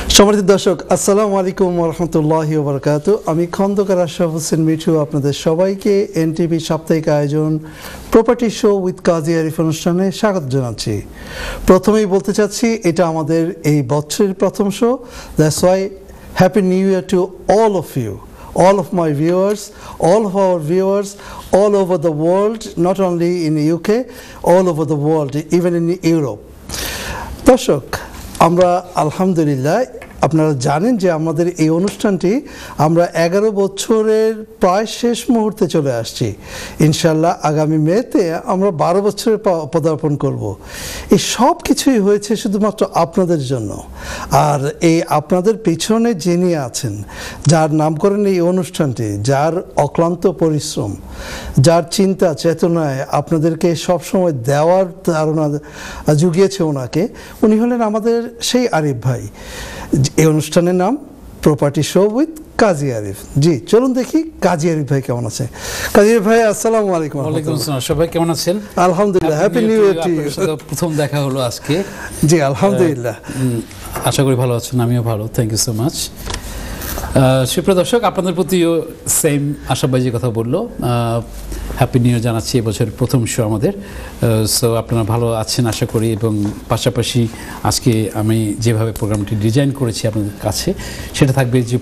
সম্মানিত দর্শক, আসসালামু আলাইকুম ওয়া রাহমাতুল্লাহি ওয়া বারাকাতুহু। আমি খন্দকার আশরাফ হোসেন মিঠু আপনাদের সবাইকে এনটিভি সাপ্তাহিক আয়োজন property show with Kazi Arif অনুষ্ঠানে স্বাগত জানাচ্ছি। প্রথমেই বলতে চাচ্ছি, এটা আমাদের এই বছরের প্রথম শো। That's why happy new year to all of you, all of my viewers, all of our viewers all over the world, not only in the UK, all over the world, even in Europe. দর্শক, আমরা আলহামদুলিল্লাহ, আপনারা জানেন যে আমাদের এই অনুষ্ঠানটি আমরা 11 বছরের প্রায় শেষ মুহূর্তে চলে আসছি। ইনশাল্লাহ আগামী মেতে আমরা 12 বছরে পদার্পণ করব। এই সব কিছুই হয়েছে শুধুমাত্র আপনাদের জন্য। আর এই আপনাদের পিছনে যিনি আছেন, যার নাম করেন এই অনুষ্ঠানটি, যার অক্লান্ত পরিশ্রম, যার চিন্তা চেতনায় আপনাদেরকে সবসময় দেওয়ার ধারণা জুগিয়েছে ওনাকে, উনি হলেন আমাদের সেই আরিফ ভাই। এই অনুষ্ঠানের নাম property show with Kazi Arif. জি, চলুন দেখি কাজী আরিফ ভাই কেমন আছে। কাজী আরিফ ভাই, আসসালামু আলাইকুম। ওয়ালাইকুম আসসালাম। সবাই কেমন আছেন? আলহামদুলিল্লাহ, happy new year to you. প্রথম দেখা হলো আজকে। জি, আলহামদুলিল্লাহ। আশা করি ভালো আছেন, আমিও ভালো, থ্যাংক ইউ সো মাচ। সুপ্রিয় দর্শক, আপনাদের প্রতিও সেম আশা ভাই যে কথা বললো, হ্যাপি নিউ ইয়ার জানাচ্ছি। এবছরের প্রথম শো আমাদের। সো আপনারা ভালো আছেন আশা করি, এবং পাশাপাশি আজকে আমি যেভাবে প্রোগ্রামটি ডিজাইন করেছি আপনাদের কাছে, সেটা থাকবে যে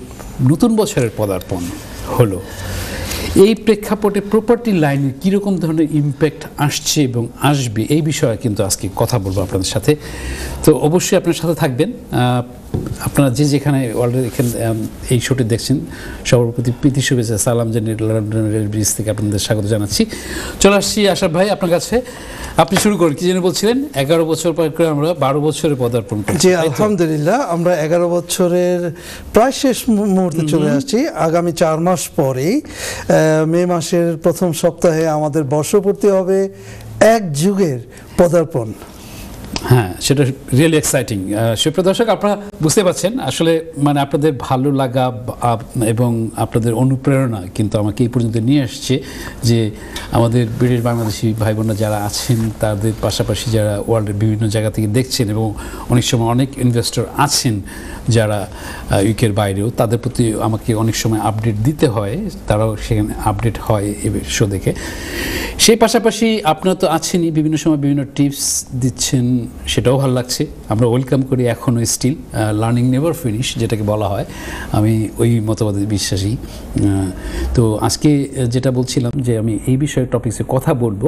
নতুন বছরের পদার্পণ হলো, এই প্রেক্ষাপটে প্রপার্টি লাইনের কীরকম ধরনের ইম্প্যাক্ট আসছে এবং আসবে, এই বিষয়ে কিন্তু আজকে কথা বলবো আপনাদের সাথে। তো অবশ্যই আপনার সাথে থাকবেন। আপনারা যে যেখানে ওয়ার্ল্ডের এখানে এই শোটি দেখছেন, সবার প্রতি প্রীতি শুভেচ্ছা, সালাম জানিয়ে লন্ডনের ব্রিজ থেকে আপনাদের স্বাগত জানাচ্ছি। চলে আসছি আশরাফ ভাই আপনার কাছে। আপনি শুরু করেন, কি যেন বলছিলেন? 11 বছর পর করে আমরা 12 বছরে পদার্পণ করছি। জি, আলহামদুলিল্লাহ, আমরা 11 বছরের প্রায় শেষ মুহূর্তে চলে আসছি। আগামী 4 মাস পরেই মে মাসের প্রথম সপ্তাহে আমাদের বর্ষপূর্তি হবে এক যুগের পদার্পণ। হ্যাঁ, সেটা রিয়েলি এক্সাইটিং। সুপ্রিয় দর্শক, আপনারা বুঝতে পারছেন আসলে মানে আপনাদের ভালো লাগা এবং আপনাদের অনুপ্রেরণা কিন্তু আমাকে এই পর্যন্ত নিয়ে আসছে যে আমাদের ব্রিটিশ বাংলাদেশি ভাই বোনরা যারা আছেন, তাদের পাশাপাশি যারা ওয়ার্ল্ডের বিভিন্ন জায়গা থেকে দেখছেন, এবং অনেক সময় অনেক ইনভেস্টর আছেন যারা ইউকের বাইরেও, তাদের প্রতি আমাকে অনেক সময় আপডেট দিতে হয়, তারাও সেখানে আপডেট হয় এই শো দেখে। সেই পাশাপাশি আপনারা তো আছেনই, বিভিন্ন সময় বিভিন্ন টিপস দিচ্ছেন, সেটাও ভালো লাগছে। আমরা ওয়েলকাম করি, এখনও স্টিল লার্নিং নেভার ফিনিশ যেটাকে বলা হয়, আমি ওই মতবাদে বিশ্বাসী। তো আজকে যেটা বলছিলাম যে আমি এই বিষয়ে টপিক্সে কথা বলবো,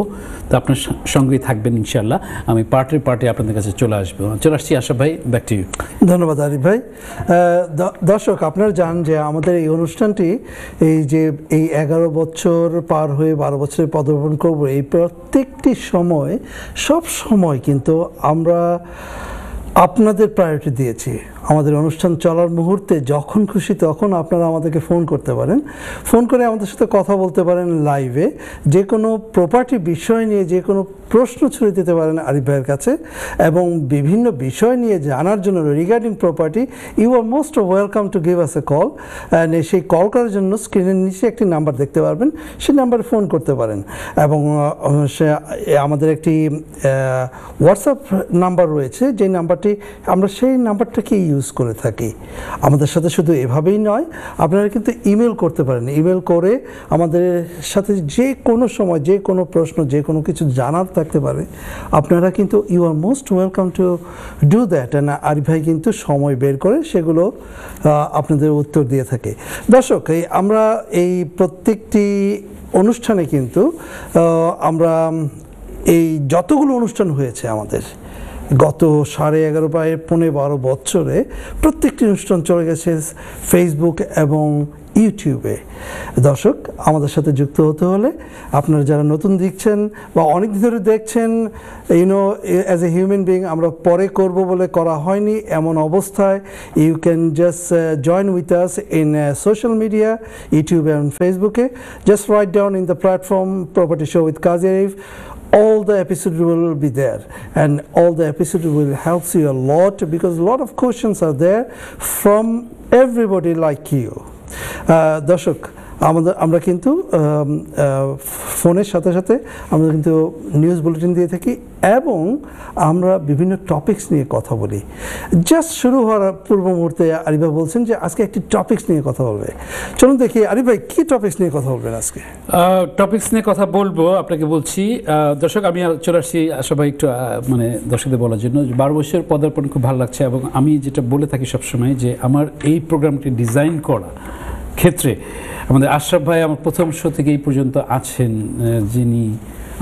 তো আপনার সঙ্গেই থাকবেন ইনশাল্লাহ। আমি পার্টে আপনাদের কাছে চলে আসছি। আশরাফ ভাই, ব্যাক টু ইউ। ধন্যবাদ আরিফ ভাই। দর্শক, আপনারা জানেন যে আমাদের এই অনুষ্ঠানটি এই 11 বছর পার হয়ে 12 বছরে পদার্পণ করব, এই প্রত্যেকটি সময় সব সময় কিন্তু আমরা আপনাদের প্রায়োরিটি দিয়েছি। আমাদের অনুষ্ঠান চলার মুহূর্তে যখন খুশি তখন আপনারা আমাদেরকে ফোন করতে পারেন, ফোন করে আমাদের সাথে কথা বলতে পারেন লাইভে, যে কোনো প্রপার্টি বিষয় নিয়ে যে কোনো প্রশ্ন ছুড়ে দিতে পারেন আরিফ ভাইয়ের কাছে, এবং বিভিন্ন বিষয় নিয়ে জানার জন্য regarding property you are most welcome to give us a call. সেই কল করার জন্য স্ক্রিনের নিচে একটি নাম্বার দেখতে পারবেন, সেই নাম্বারে ফোন করতে পারেন। এবং আমাদের একটি হোয়াটসঅ্যাপ নাম্বার রয়েছে, যে নাম্বারটি আমরা সেই নাম্বারটাকে ইউজ করে থাকি। আমাদের সাথে শুধু এভাবেই নয়, আপনারা কিন্তু ইমেল করতে পারেন। ইমেল করে আমাদের সাথে যে কোনো সময় যে কোনো প্রশ্ন, যে কোনো কিছু জানার থাকতে পারে, আপনারা কিন্তু you are most welcome to do that. Arif ভাই কিন্তু সময় বের করে সেগুলো আপনাদের উত্তর দিয়ে থাকে। দর্শক, আমরা এই প্রত্যেকটি অনুষ্ঠানে কিন্তু আমরা এই যতগুলো অনুষ্ঠান হয়েছে আমাদের গত 11.5 প্রায় 12 বছরে, প্রত্যেকটি অনুষ্ঠান চলে গেছে ফেসবুক এবং ইউটিউবে। দর্শক, আমাদের সাথে যুক্ত হতে হলে আপনারা যারা নতুন দেখছেন বা অনেক ধরে দেখছেন, অ্যাজ এ হিউম্যান বিং আমরা পরে করব বলে করা হয়নি, এমন অবস্থায় you can just join with us in social media, YouTube এবং ফেসবুকে। Just write down in the platform property show with Kazi Arif. All the episodes will be there, and all the episodes will help you a lot, because a lot of questions are there from everybody like you. দর্শক, আমরা কিন্তু ফোনের সাথে সাথে আমরা কিন্তু news bulletin দিয়ে থাকি এবং আমরা বিভিন্ন টপিকস নিয়ে কথা বলি। জাস্ট শুরু হওয়ার পূর্ব মুহূর্তে আরিফ ভাই বলছেন যে আজকে একটি টপিকস নিয়ে কথা বলবে। চলুন দেখি আরিফ ভাই কী টপিকস নিয়ে কথা বলবেন আজকে? টপিকস নিয়ে কথা বলবো, আপনাকে বলছি দর্শক আমি চলে আসছি সবাই একটু মানে দর্শকদের বলার জন্য 12 বছর পদার্পণ খুব ভালো লাগছে এবং আমি যেটা বলে থাকি সবসময় যে আমার এই প্রোগ্রামটি ডিজাইন করা ক্ষেত্রে আমাদের আশরাফ ভাই আমার প্রথম শো থেকে এই পর্যন্ত আছেন, যিনি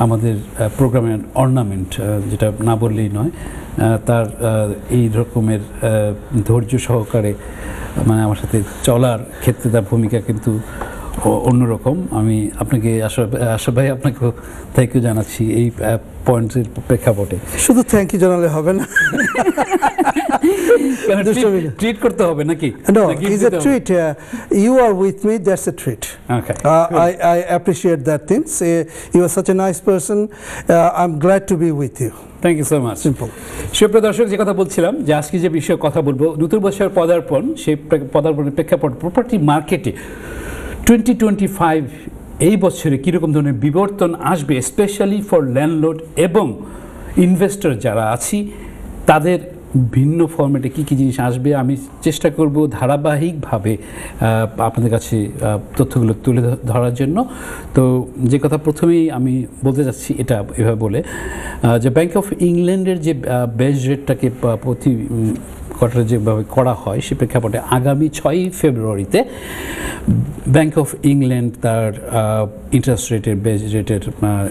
আমাদের প্রোগ্রামের অর্নামেন্ট, যেটা না বললেই নয়। তার এই রকমের ধৈর্য সহকারে মানে আমার সাথে চলার ক্ষেত্রে তার ভূমিকা কিন্তু অন্যরকম। আমি আপনাকে আশরাফ ভাই আপনাকে থ্যাংক ইউ জানাচ্ছি এই পয়েন্টের প্রেক্ষাপটে। শুধু থ্যাংক ইউ জানালে হবে না, ট্রিট করতে হবে নাকি? No, it's a treat. You are with me, that's a treat. Okay. I appreciate that things. You are such a nice person. I'm glad to be with you. Thank you so much. Simple. সুপ্রিয় দর্শক, যে কথা বলছিলাম যে আজকে যে বিষয়ে কথা বলবো, নতুন বছর পদার্পণ, সেই পদার্পণের প্রেক্ষাপট প্রপার্টি মার্কেটে 2025 এই বছরে কীরকম ধরনের বিবর্তন আসবে, স্পেশালি ফর ল্যান্ডলর্ড এবং ইনভেস্টর যারা আছি তাদের ভিন্ন ফরম্যাটে কী কী জিনিস আসবে আমি চেষ্টা করব ধারাবাহিকভাবে আপনাদের কাছে তথ্যগুলো তুলে ধরার জন্য। তো যে কথা প্রথমেই আমি বলতে যাচ্ছি এটা এভাবে বলে যে ব্যাংক অফ ইংল্যান্ডের যে বেস রেটটাকে প্রতি কোয়ার্টারে যেভাবে করা হয় সে প্রেক্ষাপটে আগামী 6ই ফেব্রুয়ারিতে ব্যাংক অফ ইংল্যান্ড তার ইন্টারেস্ট রেটের বেস রেটের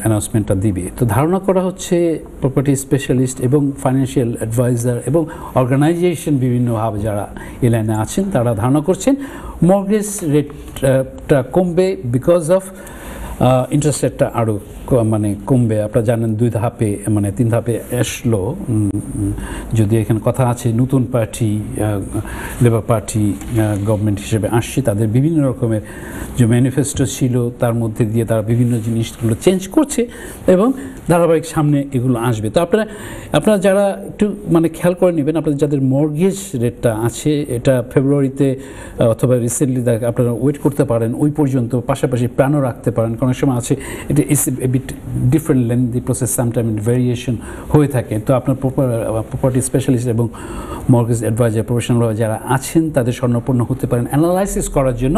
অ্যানাউন্সমেন্টটা দিবে। তো ধারণা করা হচ্ছে প্রপার্টি স্পেশালিস্ট এবং ফাইন্যান্সিয়াল অ্যাডভাইজার এবং অর্গানাইজেশন বিভিন্নভাবে যারা এই লাইনে আছেন তারা ধারণা করছেন মর্গেজ রেটটা কমবে বিকজ অফ ইন্টারেস্ট রেটটা আরও মানে কমবে। আপনারা জানেন 2 ধাপে মানে 3 ধাপে আসলো, যদি এখানে কথা আছে নতুন পার্টি লেবার পার্টি গভর্নমেন্ট হিসেবে আসছে, তাদের বিভিন্ন রকমের যে ম্যানিফেস্টো ছিল তার মধ্যে দিয়ে তারা বিভিন্ন জিনিসগুলো চেঞ্জ করছে এবং ধারাবাহিক সামনে এগুলো আসবে। তো আপনারা যারা একটু মানে খেয়াল করে নেবেন, আপনাদের যাদের মর্গেজ রেটটা আছে এটা ফেব্রুয়ারিতে অথবা রিসেন্টলি আপনারা ওয়েট করতে পারেন ওই পর্যন্ত, পাশাপাশি প্ল্যানও রাখতে পারেন। কোনো সময় আছে এটা different lengthy process, sometime variation হয়ে থাকে। তো আপনার প্রপার্টি স্পেশালিস্ট এবং মর্গেজ অ্যাডভাইজার প্রফেশনাল যারা আছেন তাদের স্বর্ণপন্ন হতে পারেন অ্যানালাইসিস করার জন্য,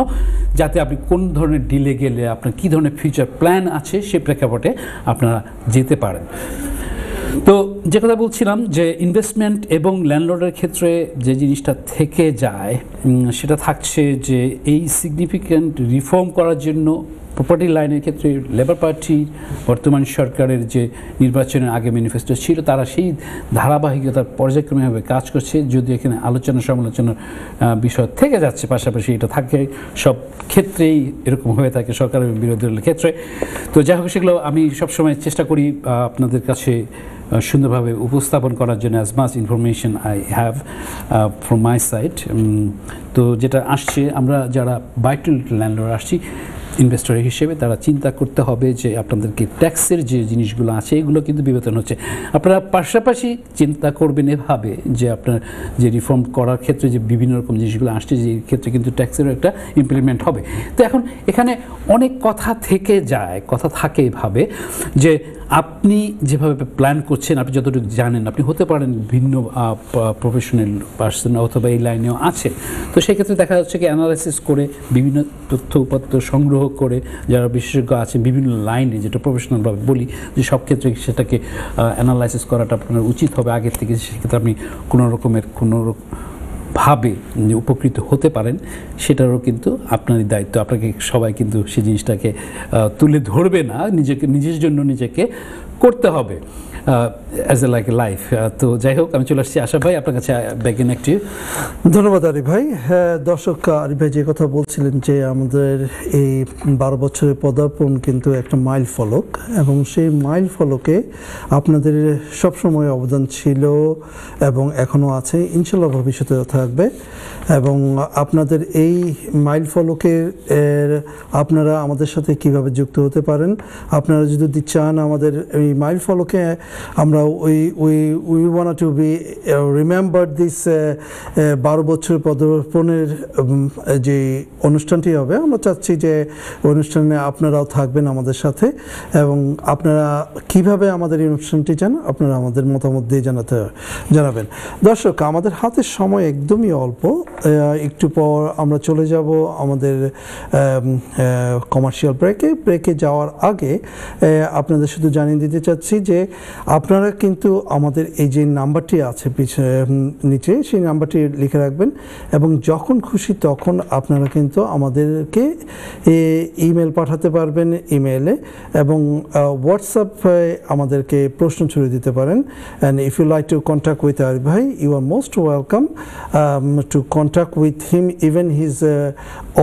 যাতে আপনি কোন ধরনের ডিলে গেলে আপনার কী ধরনের ফিউচার প্ল্যান আছে সে প্রেক্ষাপটে আপনারা যেতে পারেন। তো যে কথা বলছিলাম যে ইনভেস্টমেন্ট এবং ল্যান্ডলর্ডের ক্ষেত্রে যে জিনিসটা থেকে যায় সেটা থাকছে যে এই সিগনিফিক্যান্ট রিফর্ম করার জন্য প্রপার্টি লাইনের ক্ষেত্রে লেবার পার্টি বর্তমান সরকারের যে নির্বাচনের আগে ম্যানিফেস্টো ছিল তারা সেই ধারাবাহিকতার পর্যায়ক্রমেভাবে কাজ করছে। যদি এখানে আলোচনা সমালোচনার বিষয় থেকে যাচ্ছে, পাশাপাশি এটা থাকে সব ক্ষেত্রেই এরকম হয়ে থাকে সরকারের বিরোধী দলের ক্ষেত্রে। তো যাই হোক সেগুলো আমি সবসময় চেষ্টা করি আপনাদের কাছে সুন্দরভাবে উপস্থাপন করার জন্য as much information I have from my side. তো যেটা আসছে, আমরা যারা বাই টু ল্যান্ডলর্ড আসছি ইনভেস্টর হিসেবে তারা চিন্তা করতে হবে যে আপনাদেরকে ট্যাক্সের যে জিনিসগুলো আছে এগুলো কিন্তু বিবেচনা হচ্ছে। আপনারা পাশাপাশি চিন্তা করবেন এভাবে যে আপনার যে রিফর্ম করার ক্ষেত্রে যে বিভিন্ন রকম জিনিসগুলো আসছে যে ক্ষেত্রে কিন্তু ট্যাক্সেরও একটা ইমপ্লিমেন্ট হবে। তো এখন এখানে অনেক কথা থেকে যায়, কথা থাকে এভাবে যে আপনি যেভাবে প্ল্যান করছেন, আপনি যতটুকু জানেন, আপনি হতে পারেন ভিন্ন প্রফেশনাল পার্সন অথবা এই লাইনেও আছেন। তো সেক্ষেত্রে দেখা যাচ্ছে কি অ্যানালাইসিস করে বিভিন্ন তথ্য উপাত্ত সংগ্রহ করে যারা বিশেষজ্ঞ আছে বিভিন্ন লাইনে, যেটা প্রফেশনালভাবে বলি যে সব ক্ষেত্রে সেটাকে অ্যানালাইসিস করাটা আপনার উচিত হবে আগের থেকে। সেক্ষেত্রে আপনি কোনো ভাবে যে উপকৃত হতে পারেন সেটারও কিন্তু আপনারই দায়িত্ব। আপনাকে সবাই কিন্তু সেই জিনিসটাকে তুলে ধরবে না, নিজের জন্য নিজেকে করতে হবে as a like a life. তো যাই হোক আমি চলে আসছি আশরাফ ভাই আপনার কাছে ব্যাক ইন অ্যাক্টিভ। ধন্যবাদ আরিফ ভাই। দর্শক, আরিফ ভাই যে কথা বলছিলেন যে আমাদের এই 12 বছরের পদার্পণ কিন্তু একটা মাইল ফলক এবং সেই মাইল ফলকে আপনাদের সবসময় অবদান ছিল এবং এখনও আছে, ইনশাল্লাহ ভবিষ্যতেও থাকবে। এবং আপনাদের এই মাইল ফলকের আপনারা আমাদের সাথে কিভাবে যুক্ত হতে পারেন, আপনারা যদি চান আমাদের এই মাইল ফলকে আমরা we want to B remember this 12 বছর পদার্পণের যে অনুষ্ঠানটি হবে, আমরা চাচ্ছি যে অনুষ্ঠানে আপনারাও থাকবেন আমাদের সাথে, এবং আপনারা কিভাবে আমাদের এই অনুষ্ঠানটি চান আপনারা আমাদের মতামত দিয়ে জানাবেন। দর্শক, আমাদের হাতের সময় একদমই অল্প, একটু পর আমরা চলে যাব আমাদের কমার্শিয়াল ব্রেকে যাওয়ার আগে আপনাদের শুধু জানিয়ে দিতে চাচ্ছি যে আপনারা কিন্তু আমাদের এই যে নাম্বারটি আছে নিচে, সেই নাম্বারটি লিখে রাখবেন, এবং যখন খুশি তখন আপনারা কিন্তু আমাদেরকে ইমেল পাঠাতে পারবেন ইমেলে, এবং হোয়াটসঅ্যাপে আমাদেরকে প্রশ্ন ছড়িয়ে দিতে পারেন। And if you like to contact with Arif ভাই, you are most welcome to contact with him, even his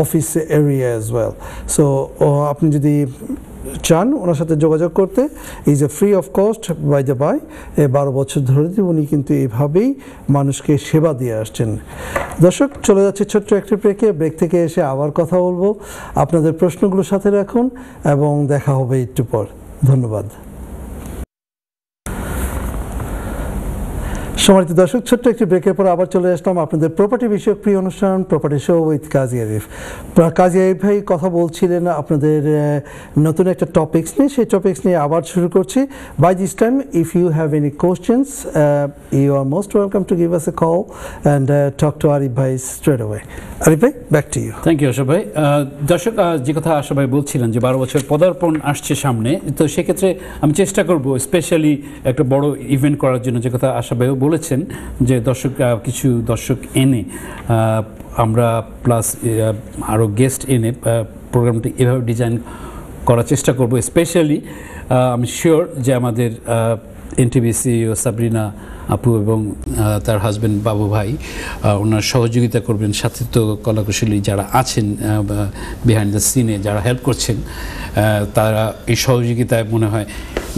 office area as well. So আপনি যদি চান ওনার সাথে যোগাযোগ করতে, is a free of cost by the by. 12 বছর ধরে উনি কিন্তু এইভাবেই মানুষকে সেবা দিয়ে আসছেন। দর্শক, চলে যাচ্ছে ছোট্ট একটি ব্রেক থেকে এসে আবার কথা বলবো। আপনাদের প্রশ্নগুলো সাথে রাখুন এবং দেখা হবে একটু পর। ধন্যবাদ। সম্মানিত দর্শক, ছোট্ট একটি ব্রেকের পর আবার চলে আসলাম আপনাদের প্রপার্টি বিষয়ক প্রিয় অনুষ্ঠান property show with Kazi Arif. কাজী আরিফ ভাই কথা বলছিলেন আপনাদের নতুন একটা টপিকস নিয়ে, সেই টপিকস নিয়ে আবার শুরু করছি। By this time if you have any questions, you are most welcome to give us a call and talk to Arif ভাই স্ট্রেট অ্যাওয়ে। আরিফ ভাই, back to you. Thank you Asha ভাই। দর্শক, যে কথা আশা ভাই বলছিলেন যে 12 বছর পদার্পণ আসছে সামনে, তো সেক্ষেত্রে আমি চেষ্টা করব স্পেশালি একটা বড় ইভেন্ট করার জন্য, যে কথা আশা ভাইও বলেছেন যে কিছু দর্শক এনে আমরা প্লাস আরও গেস্ট এনে প্রোগ্রামটি এভাবে ডিজাইন করার চেষ্টা করব। স্পেশালি আমি শিওর যে আমাদের এনটিভিসি ও সাবরিনা আপু এবং তার হাজব্যান্ড বাবু ভাই ওনার সহযোগিতা করবেন, সাথে তো কলাকুশলী যারা আছেন বিহাইন্ড দ্য সিনে যারা হেল্প করছেন, তারা এই সহযোগিতায় মনে হয়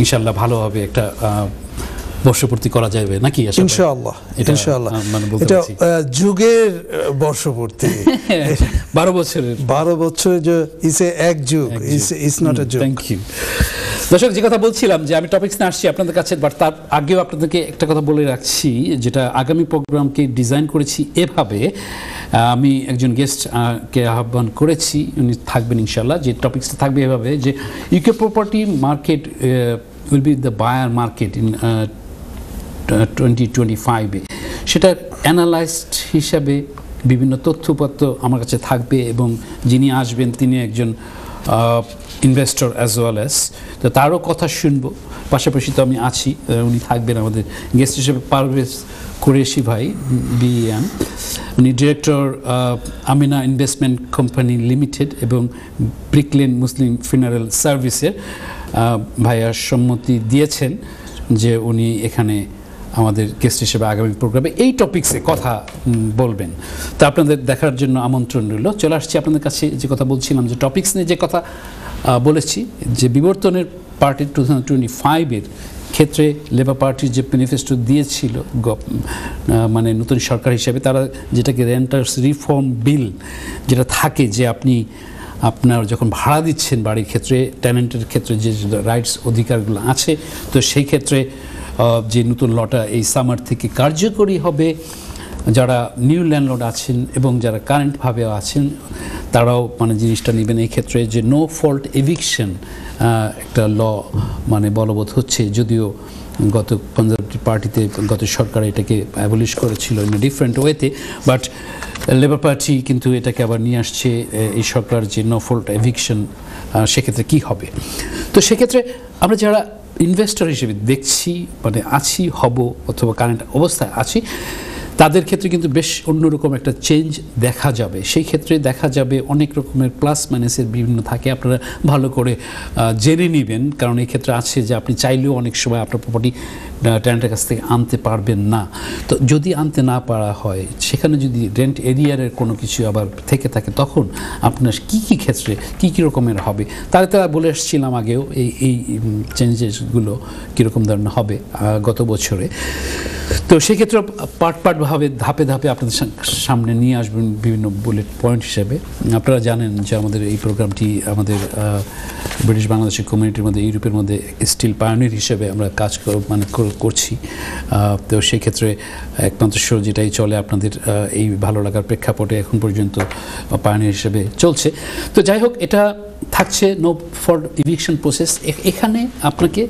ইনশাল্লাহ ভালোভাবে একটা বর্ষপূর্তি করা যাবে নাকি? ইনশাআল্লাহ, ইনশাআল্লাহ। এটা যুগের বর্ষপূর্তি, 12 বছরের যে এক যুগ, ইজ নট আ যুগ। Thank you. দর্শক, যে কথা বলছিলাম যে আমি টপিকস নিয়ে আসছি আপনাদের কাছে, বাট তার আগেও আপনাদেরকে একটা কথা বলে রাখছি, যেটা আগামী প্রোগ্রামকে ডিজাইন করেছি এভাবে। আমি একজন গেস্টকে আহ্বান করেছি, উনি থাকবেন ইনশাল্লাহ। যে টপিকসটা থাকবে এভাবে যে UK property market will be the buyer market in 2025-এ। সেটা অ্যানালাইজড হিসাবে বিভিন্ন তথ্যপত্র আমার কাছে থাকবে, এবং যিনি আসবেন তিনি একজন ইনভেস্টর অ্যাজ ওয়েল অ্যাজ, তো তারও কথা শুনবো। পাশাপাশি তো আমি আছি, উনি থাকবেন আমাদের গেস্ট হিসেবে পারভেজ কুরেশি ভাই বিএম, উনি director Amina investment company limited এবং ব্রিকলেন মুসলিম ফিনারেল সার্ভিসের। ভাইয়া সম্মতি দিয়েছেন যে উনি এখানে আমাদের গেস্ট হিসেবে আগামী প্রোগ্রামে এই টপিকসে কথা বলবেন। তো আপনাদের দেখার জন্য আমন্ত্রণ রইল। চলে আসছি আপনাদের কাছে, যে কথা বলছিলাম যে টপিকস নিয়ে যে কথা বলেছি, যে বিবর্তনের পার্টি 2025-এর ক্ষেত্রে লেবার পার্টির যে ম্যানিফেস্টো দিয়েছিল মানে নতুন সরকার হিসেবে, তারা যেটাকে রেন্টার্স রিফর্ম বিল যেটা থাকে, যে আপনি আপনার যখন ভাড়া দিচ্ছেন বাড়ির ক্ষেত্রে, টেনেন্টের ক্ষেত্রে যে রাইটস অধিকারগুলো আছে, তো সেই ক্ষেত্রে যে নতুন লটা এই সামার থেকে কার্যকরী হবে। যারা নিউ ল্যান্ডলর্ড আছেন এবং যারা কারেন্টভাবে আছেন তারাও মানে জিনিসটা নেবেন। এই ক্ষেত্রে যে নো ফল্ট এভিকশন একটা ল মানে বলবৎ হচ্ছে, যদিও গত কনজারভেটিভ পার্টিতে গত সরকার এটাকে অ্যাবলিশ করেছিল ইন এ ডিফারেন্ট ওয়েতে, বাট লেবার পার্টি কিন্তু এটাকে আবার নিয়ে আসছে এই সরকার, যে নো ফল্ট এভিকশন। সেক্ষেত্রে কী হবে? তো সেক্ষেত্রে আমরা যারা ইনভেস্টর হিসেবে দেখছি মানে আছি, হব অথবা কারেন্ট অবস্থায় আছি, তাদের ক্ষেত্রে কিন্তু বেশ অন্যরকম একটা চেঞ্জ দেখা যাবে। সেই ক্ষেত্রে দেখা যাবে অনেক রকমের প্লাস মাইনাসের বিভিন্ন থাকে, আপনারা ভালো করে জেনে নেবেন। কারণ এই ক্ষেত্রে আছে যে আপনি চাইলেও অনেক সময় আপনার প্রপার্টি টেন্যান্টের কাছ থেকে আনতে পারবেন না। তো যদি আনতে না পারা হয়, সেখানে যদি রেন্ট এরিয়ারের কোনো কিছু আবার থেকে থাকে, তখন আপনার কী কী ক্ষেত্রে কী কী রকমের হবে, তারা বলে এসেছিলাম আগেও এই চেঞ্জেসগুলো কীরকম ধরনের হবে গত বছরে। তো সেক্ষেত্রে পার্টভাবে ধাপে ধাপে আপনাদের সামনে নিয়ে আসবেন বিভিন্ন বুলেট পয়েন্ট হিসেবে। আপনারা জানেন যে আমাদের এই প্রোগ্রামটি আমাদের ব্রিটিশ বাংলাদেশি কমিউনিটির মধ্যে, ইউরোপের মধ্যে স্টিল পায়োনিয়ার হিসেবে আমরা কাজ করছি। তো সেক্ষেত্রে একমাত্র শো যেটাই চলে আপনাদের এই ভালো লাগার প্রেক্ষাপটে এখন পর্যন্ত পায়োনিয়ার হিসেবে চলছে। তো যাই হোক, এটা থাকছে নো ফর ইভিকশন প্রসেস। এখানে আপনাকে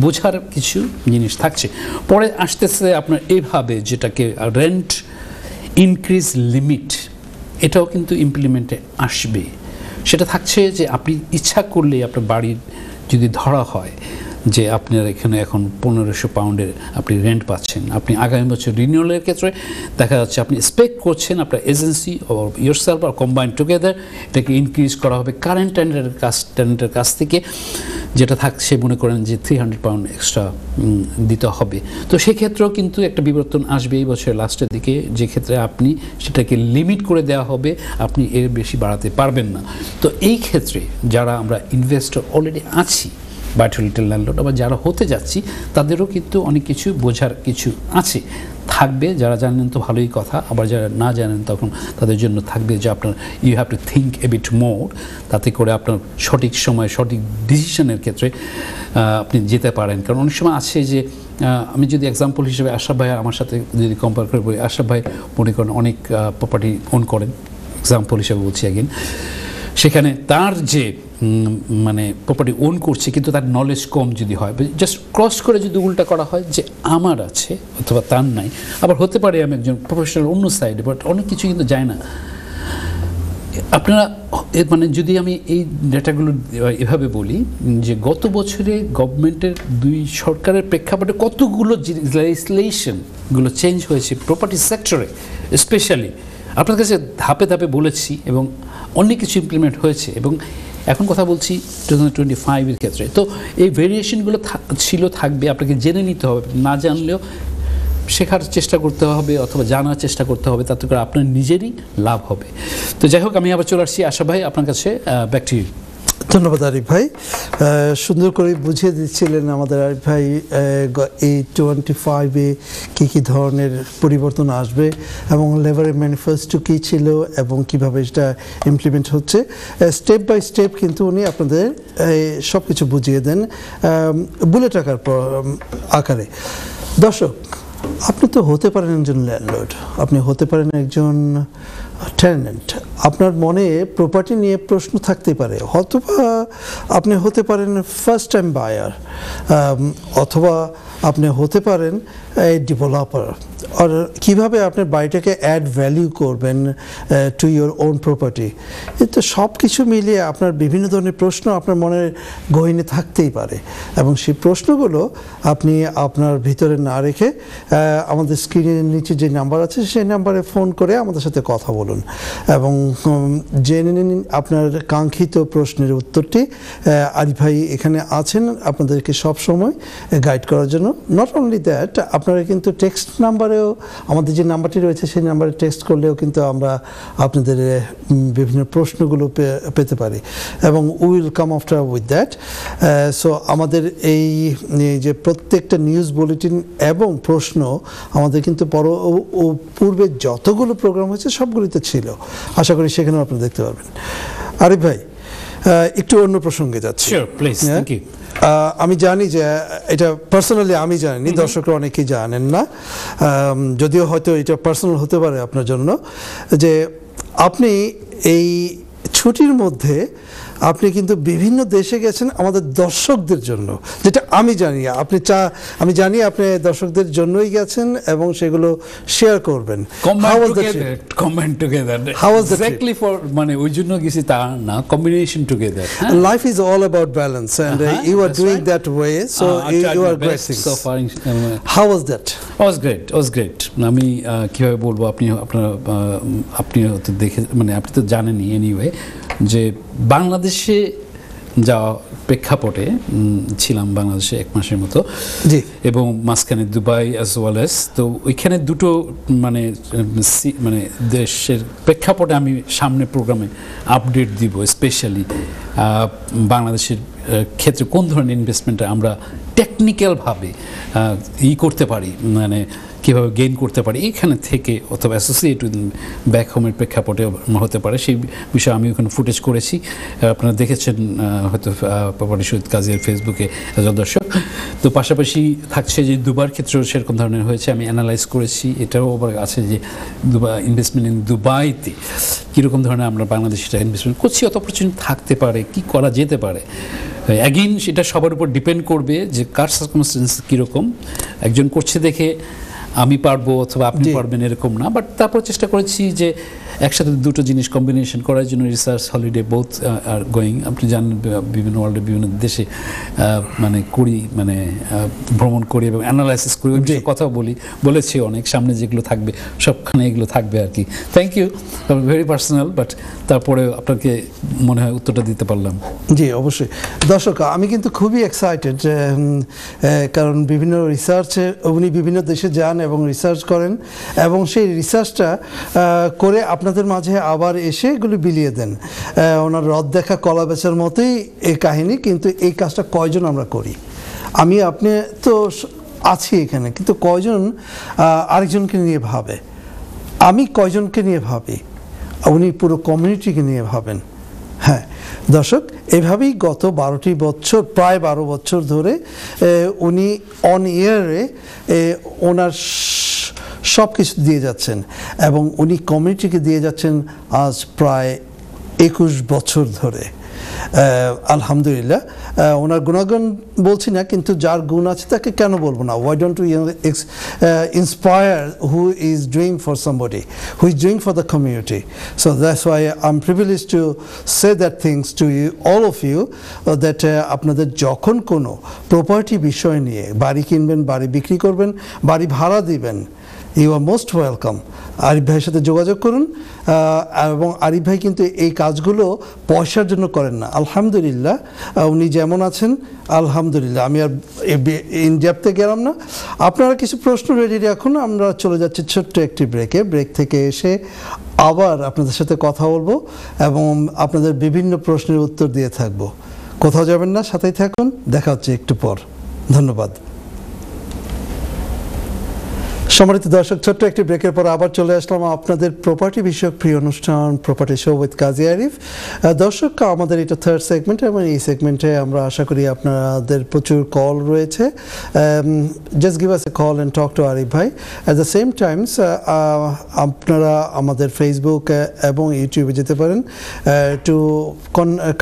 বোঝার কিছু জিনিস থাকছে। পরে আসতেছে আপনার এইভাবে, যেটাকে রেন্ট ইনক্রিজ লিমিট, এটাও কিন্তু ইমপ্লিমেন্টে আসবে। সেটা থাকছে যে আপনি ইচ্ছা করলে আপনার বাড়ির যদি ধরা হয় যে আপনার এখানে এখন 1500 পাউন্ডের আপনি রেন্ট পাচ্ছেন, আপনি আগামী বছর রিনিউয়ালের ক্ষেত্রে দেখা যাচ্ছে আপনি এক্সপেক্ট করছেন আপনার এজেন্সি ও ইয়োরসেলফ আর কম্বাইন্ড টুগেদার এটাকে ইনক্রিজ করা হবে কারেন্ট টেন্যান্টের কাছ থেকে, যেটা থাকছে মনে করেন যে 300 পাউন্ড এক্সট্রা দিতে হবে। তো সেক্ষেত্রেও কিন্তু একটা বিবর্তন আসবে এই বছরের লাস্টের দিকে, যে ক্ষেত্রে আপনি সেটাকে লিমিট করে দেওয়া হবে, আপনি এর বেশি বাড়াতে পারবেন না। তো এই ক্ষেত্রে যারা আমরা ইনভেস্টর অলরেডি আছি, বাই টু লিটল ল্যান্ডলর্ড, আবার যারা হতে যাচ্ছি, তাদেরও কিন্তু অনেক কিছু বোঝার কিছু আছে, থাকবে। যারা জানেন তো ভালোই কথা, আবার যারা না জানেন তখন তাদের জন্য থাকবে যে আপনার you have to think a bit more, তাতে করে আপনার সঠিক সময় সঠিক ডিসিশনের ক্ষেত্রে আপনি যেতে পারেন। কারণ অনেক সময় আছে যে আমি যদি এক্সাম্পল হিসেবে আশরাফ ভাই আমার সাথে যদি কম্পেয়ার করে বলি, আশরাফ ভাই মনে করেন অনেক প্রপার্টি ওন করেন, এক্সাম্পল হিসেবে বলছি অ্যাগেন, সেখানে তার যে মানে প্রপার্টি ওন করছে কিন্তু তার নলেজ কম যদি হয়, জাস্ট ক্রস করে যদি উল্টা করা হয় যে আমার আছে অথবা তার নাই, আবার হতে পারে আমি একজন প্রফেশনাল অন্য সাইডে, বাট অনেক কিছু কিন্তু যায় না। আপনারা মানে যদি আমি এই ডেটাগুলো এভাবে বলি যে গত বছরে গভর্নমেন্টের দুই সরকারের প্রেক্ষাপটে কতগুলো লেজিসলেশনগুলো চেঞ্জ হয়েছে প্রপার্টি সেক্টরে স্পেশালি, আপনার কাছে ধাপে ধাপে বলেছি এবং অনেক কিছু ইমপ্লিমেন্ট হয়েছে, এবং এখন কথা বলছি 2025-এর ক্ষেত্রে। তো এই ভেরিয়েশনগুলো থাকবে, আপনাকে জেনে নিতে হবে, না জানলেও শেখার চেষ্টা করতে হবে অথবা জানার চেষ্টা করতে হবে, তাতে করে আপনার নিজেরই লাভ হবে। তো যাই হোক, আমি আবার চলে আসছি আশরাফ ভাই আপনার কাছে, ব্যাক টু ইউ। ধন্যবাদ আরিফ ভাই, সুন্দর করে বুঝিয়ে দিচ্ছিলেন আমাদের আরিফ ভাই এই 25-এ কী কী ধরনের পরিবর্তন আসবে এবং লেবারের ম্যানিফেস্টো কী ছিল এবং কিভাবে এটা ইমপ্লিমেন্ট হচ্ছে, স্টেপ বাই স্টেপ কিন্তু উনি আপনাদের সব কিছু বুঝিয়ে দেন বুলেট আকারে। দর্শক, আপনি তো হতে পারেন একজন ল্যান্ডলর্ড, আপনি হতে পারেন একজন টেনেন্ট, আপনার মনে প্রপার্টি নিয়ে প্রশ্ন থাকতে পারে, অথবা আপনি হতে পারেন ফার্স্ট টাইম বায়ার, অথবা আপনি হতে পারেন এই ডেভেলপার, আর কীভাবে আপনার বাড়িটাকে অ্যাড ভ্যালিউ করবেন টু ইয়োর ওন প্রপার্টি। তো সব কিছু মিলিয়ে আপনার বিভিন্ন ধরনের প্রশ্ন আপনার মনের গহীনে থাকতেই পারে, এবং সেই প্রশ্নগুলো আপনি আপনার ভিতরে না রেখে আমাদের স্ক্রিনের নিচে যে নাম্বার আছে সেই নাম্বারে ফোন করে আমাদের সাথে কথা বলুন এবং জেনে নিন আপনার কাঙ্ক্ষিত প্রশ্নের উত্তরটি। আরিফ ভাই এখানে আছেন আপনাদেরকে সব সময় গাইড করার জন্য। নট অনলি দ্যাট, আপনারা কিন্তু টেক্সট নাম্বারেও, আমাদের যে নাম্বারটি রয়েছে সেই নাম্বারে টেক্সট করলেও কিন্তু আমরা আপনাদের বিভিন্ন প্রশ্নগুলো পেতে পারি, এবং will come after with that. So আমাদের এই যে প্রত্যেকটা নিউজ বুলেটিন এবং প্রশ্ন আমাদের কিন্তু পূর্বে যতগুলো প্রোগ্রাম হয়েছে সবগুলিতে ছিল, আশা করি সেখানেও আপনারা দেখতে পারবেন। আরিফ ভাই, একটু অন্য প্রসঙ্গে যাচ্ছি। আমি জানি যে এটা পার্সোনালি আমি জানি, দর্শকরা অনেকেই জানেন না, যদিও হয়তো এটা পার্সোনাল হতে পারে আপনার জন্য, যে আপনি এই ছুটির মধ্যে আপনি কিন্তু বিভিন্ন দেশে গেছেন আমাদের দর্শকদের জন্য, যেটা আমি জানি আমি জানি আপনি দর্শকদের জন্যই গেছেন এবং সেগুলো শেয়ার করবেন। মানে ওই জন্য গেছি তা না, combination together. Life is all about balance and you are doing that way, so you are great things. How was that? Was great. আমি কিভাবে বলবো, আপনি হয়তো দেখে, মানে আপনি তো জানেনই এনিওয়ে, যে বাংলাদেশে যাওয়া প্রেক্ষাপটে ছিলাম বাংলাদেশে 1 মাসের মতো, জি, এবং মাঝখানে দুবাই অ্যাজ ওয়েল এস। তো ওইখানে দুটো মানে মানে দেশের প্রেক্ষাপটে আমি সামনে প্রোগ্রামে আপডেট দিব, স্পেশালি বাংলাদেশের ক্ষেত্রে কোন ধরনের ইনভেস্টমেন্টে আমরা টেকনিক্যালভাবে করতে পারি, মানে কীভাবে গেইন করতে পারি এখানে থেকে, অথবা অ্যাসোসিয়েট উইথ ব্যাক হোমের প্রেক্ষাপটে হতে পারে, সেই বিষয়ে আমি ওখানে ফুটেজ করেছি। আপনারা দেখেছেন হয়তো প্রপার্টি শহীদ কাজীর ফেসবুকে দর্শক। তো পাশাপাশি থাকছে যে দুবার ক্ষেত্রেও সেরকম ধরনের হয়েছে, আমি অ্যানালাইজ করেছি। এটাও আবার আছে যে ইনভেস্টমেন্ট ইন দুবাইতে কীরকম ধরনের আমরা বাংলাদেশিরা ইনভেস্টমেন্ট করছি, অত অপরচুনিটি থাকতে পারে, কি করা যেতে পারে। অ্যাগেইন সেটা সবার উপর ডিপেন্ড করবে যে কার সার্কামস্টেন্স কীরকম। একজন করছে দেখে আমি পারবো অথবা আপনি পারবেন এরকম না, বাট তারপর চেষ্টা করেছি যে একসাথে দুটো জিনিস কম্বিনেশন করার জন্য। Research holiday both are going, আপনি জানেন বিভিন্ন ওয়ার্ল্ডের বিভিন্ন দেশে মানে করি, মানে ভ্রমণ করি এবং অ্যানালাইসিস করি, ওই বিষয়ে কথা বলেছি অনেক। সামনে যেগুলো থাকবে সবখানে এগুলো থাকবে আর কি। Thank you, very personal, but তারপরে আপনাকে মনে হয় উত্তরটা দিতে পারলাম। জি অবশ্যই। দর্শক, আমি কিন্তু খুবই এক্সাইটেড, কারণ বিভিন্ন রিসার্চে উনি বিভিন্ন দেশে যান এবং রিসার্চ করেন, এবং সেই রিসার্চটা করে আপনাদের মাঝে আবার এসে এগুলি বিলিয়ে দেন। ওনার রদ দেখা কলা বেচার মতোই এই কাহিনী, কিন্তু এই কাজটা কয়জন আমরা করি? আপনি তো আছি এখানে, কিন্তু কয়জন আরেকজনকে নিয়ে ভাবে? আমি কয়জনকে নিয়ে ভাবি, উনি পুরো কমিউনিটিকে নিয়ে ভাবেন। হ্যাঁ দর্শক, এভাবেই গত 12টি বছর, প্রায় 12 বছর ধরে উনি অন ইয়ারে ওনার সব কিছু দিয়ে যাচ্ছেন, এবং উনি কমিউনিটিকে দিয়ে যাচ্ছেন আজ প্রায় 21 বছর ধরে। আলহামদুলিল্লাহ, ওনার গুণাগুণ বলছি না, কিন্তু যার গুণ আছে তাকে কেন বলবো না? Why don't we inspire who is doing for somebody, who is doing for the community? So that's why I am privilege to say that things to you, all of you, that আপনাদের যখন কোনো property বিষয় নিয়ে, বাড়ি কিনবেন, বাড়ি বিক্রি করবেন, বাড়ি ভাড়া দিবেন, you are most welcome. Arif ভাইয়ের সাথে যোগাযোগ করুন। এবং আরিফ ভাই কিন্তু এই কাজগুলো পয়সার জন্য করেন না। আলহামদুলিল্লাহ, উনি যেমন আছেন আলহামদুলিল্লাহ। আমি আর ইন ডেপথে গেলাম না। আপনারা কিছু প্রশ্ন রেডি রাখুন, আমরা চলে যাচ্ছি ছোট্ট একটি ব্রেকে। ব্রেক থেকে এসে আবার আপনাদের সাথে কথা বলবো এবং আপনাদের বিভিন্ন প্রশ্নের উত্তর দিয়ে থাকবো। কোথাও যাবেন না, সাথেই থাকুন। দেখা হচ্ছে একটু পর। ধন্যবাদ। সম্মানিত দর্শক, ছোট্ট একটি ব্রেকের পর আবার চলে আসলাম আপনাদের প্রপার্টি বিষয়ক প্রিয় অনুষ্ঠান property show with Kazi Arif. দর্শক, আমাদের এটা 3rd সেগমেন্ট, এবং এই সেগমেন্টে আমরা আশা করি আপনাদের প্রচুর কল রয়েছে। Just give us a call and talk to Arif ভাই। অ্যাট দ্য সেম টাইমস আপনারা আমাদের ফেসবুক এবং ইউটিউবে যেতে পারেন। To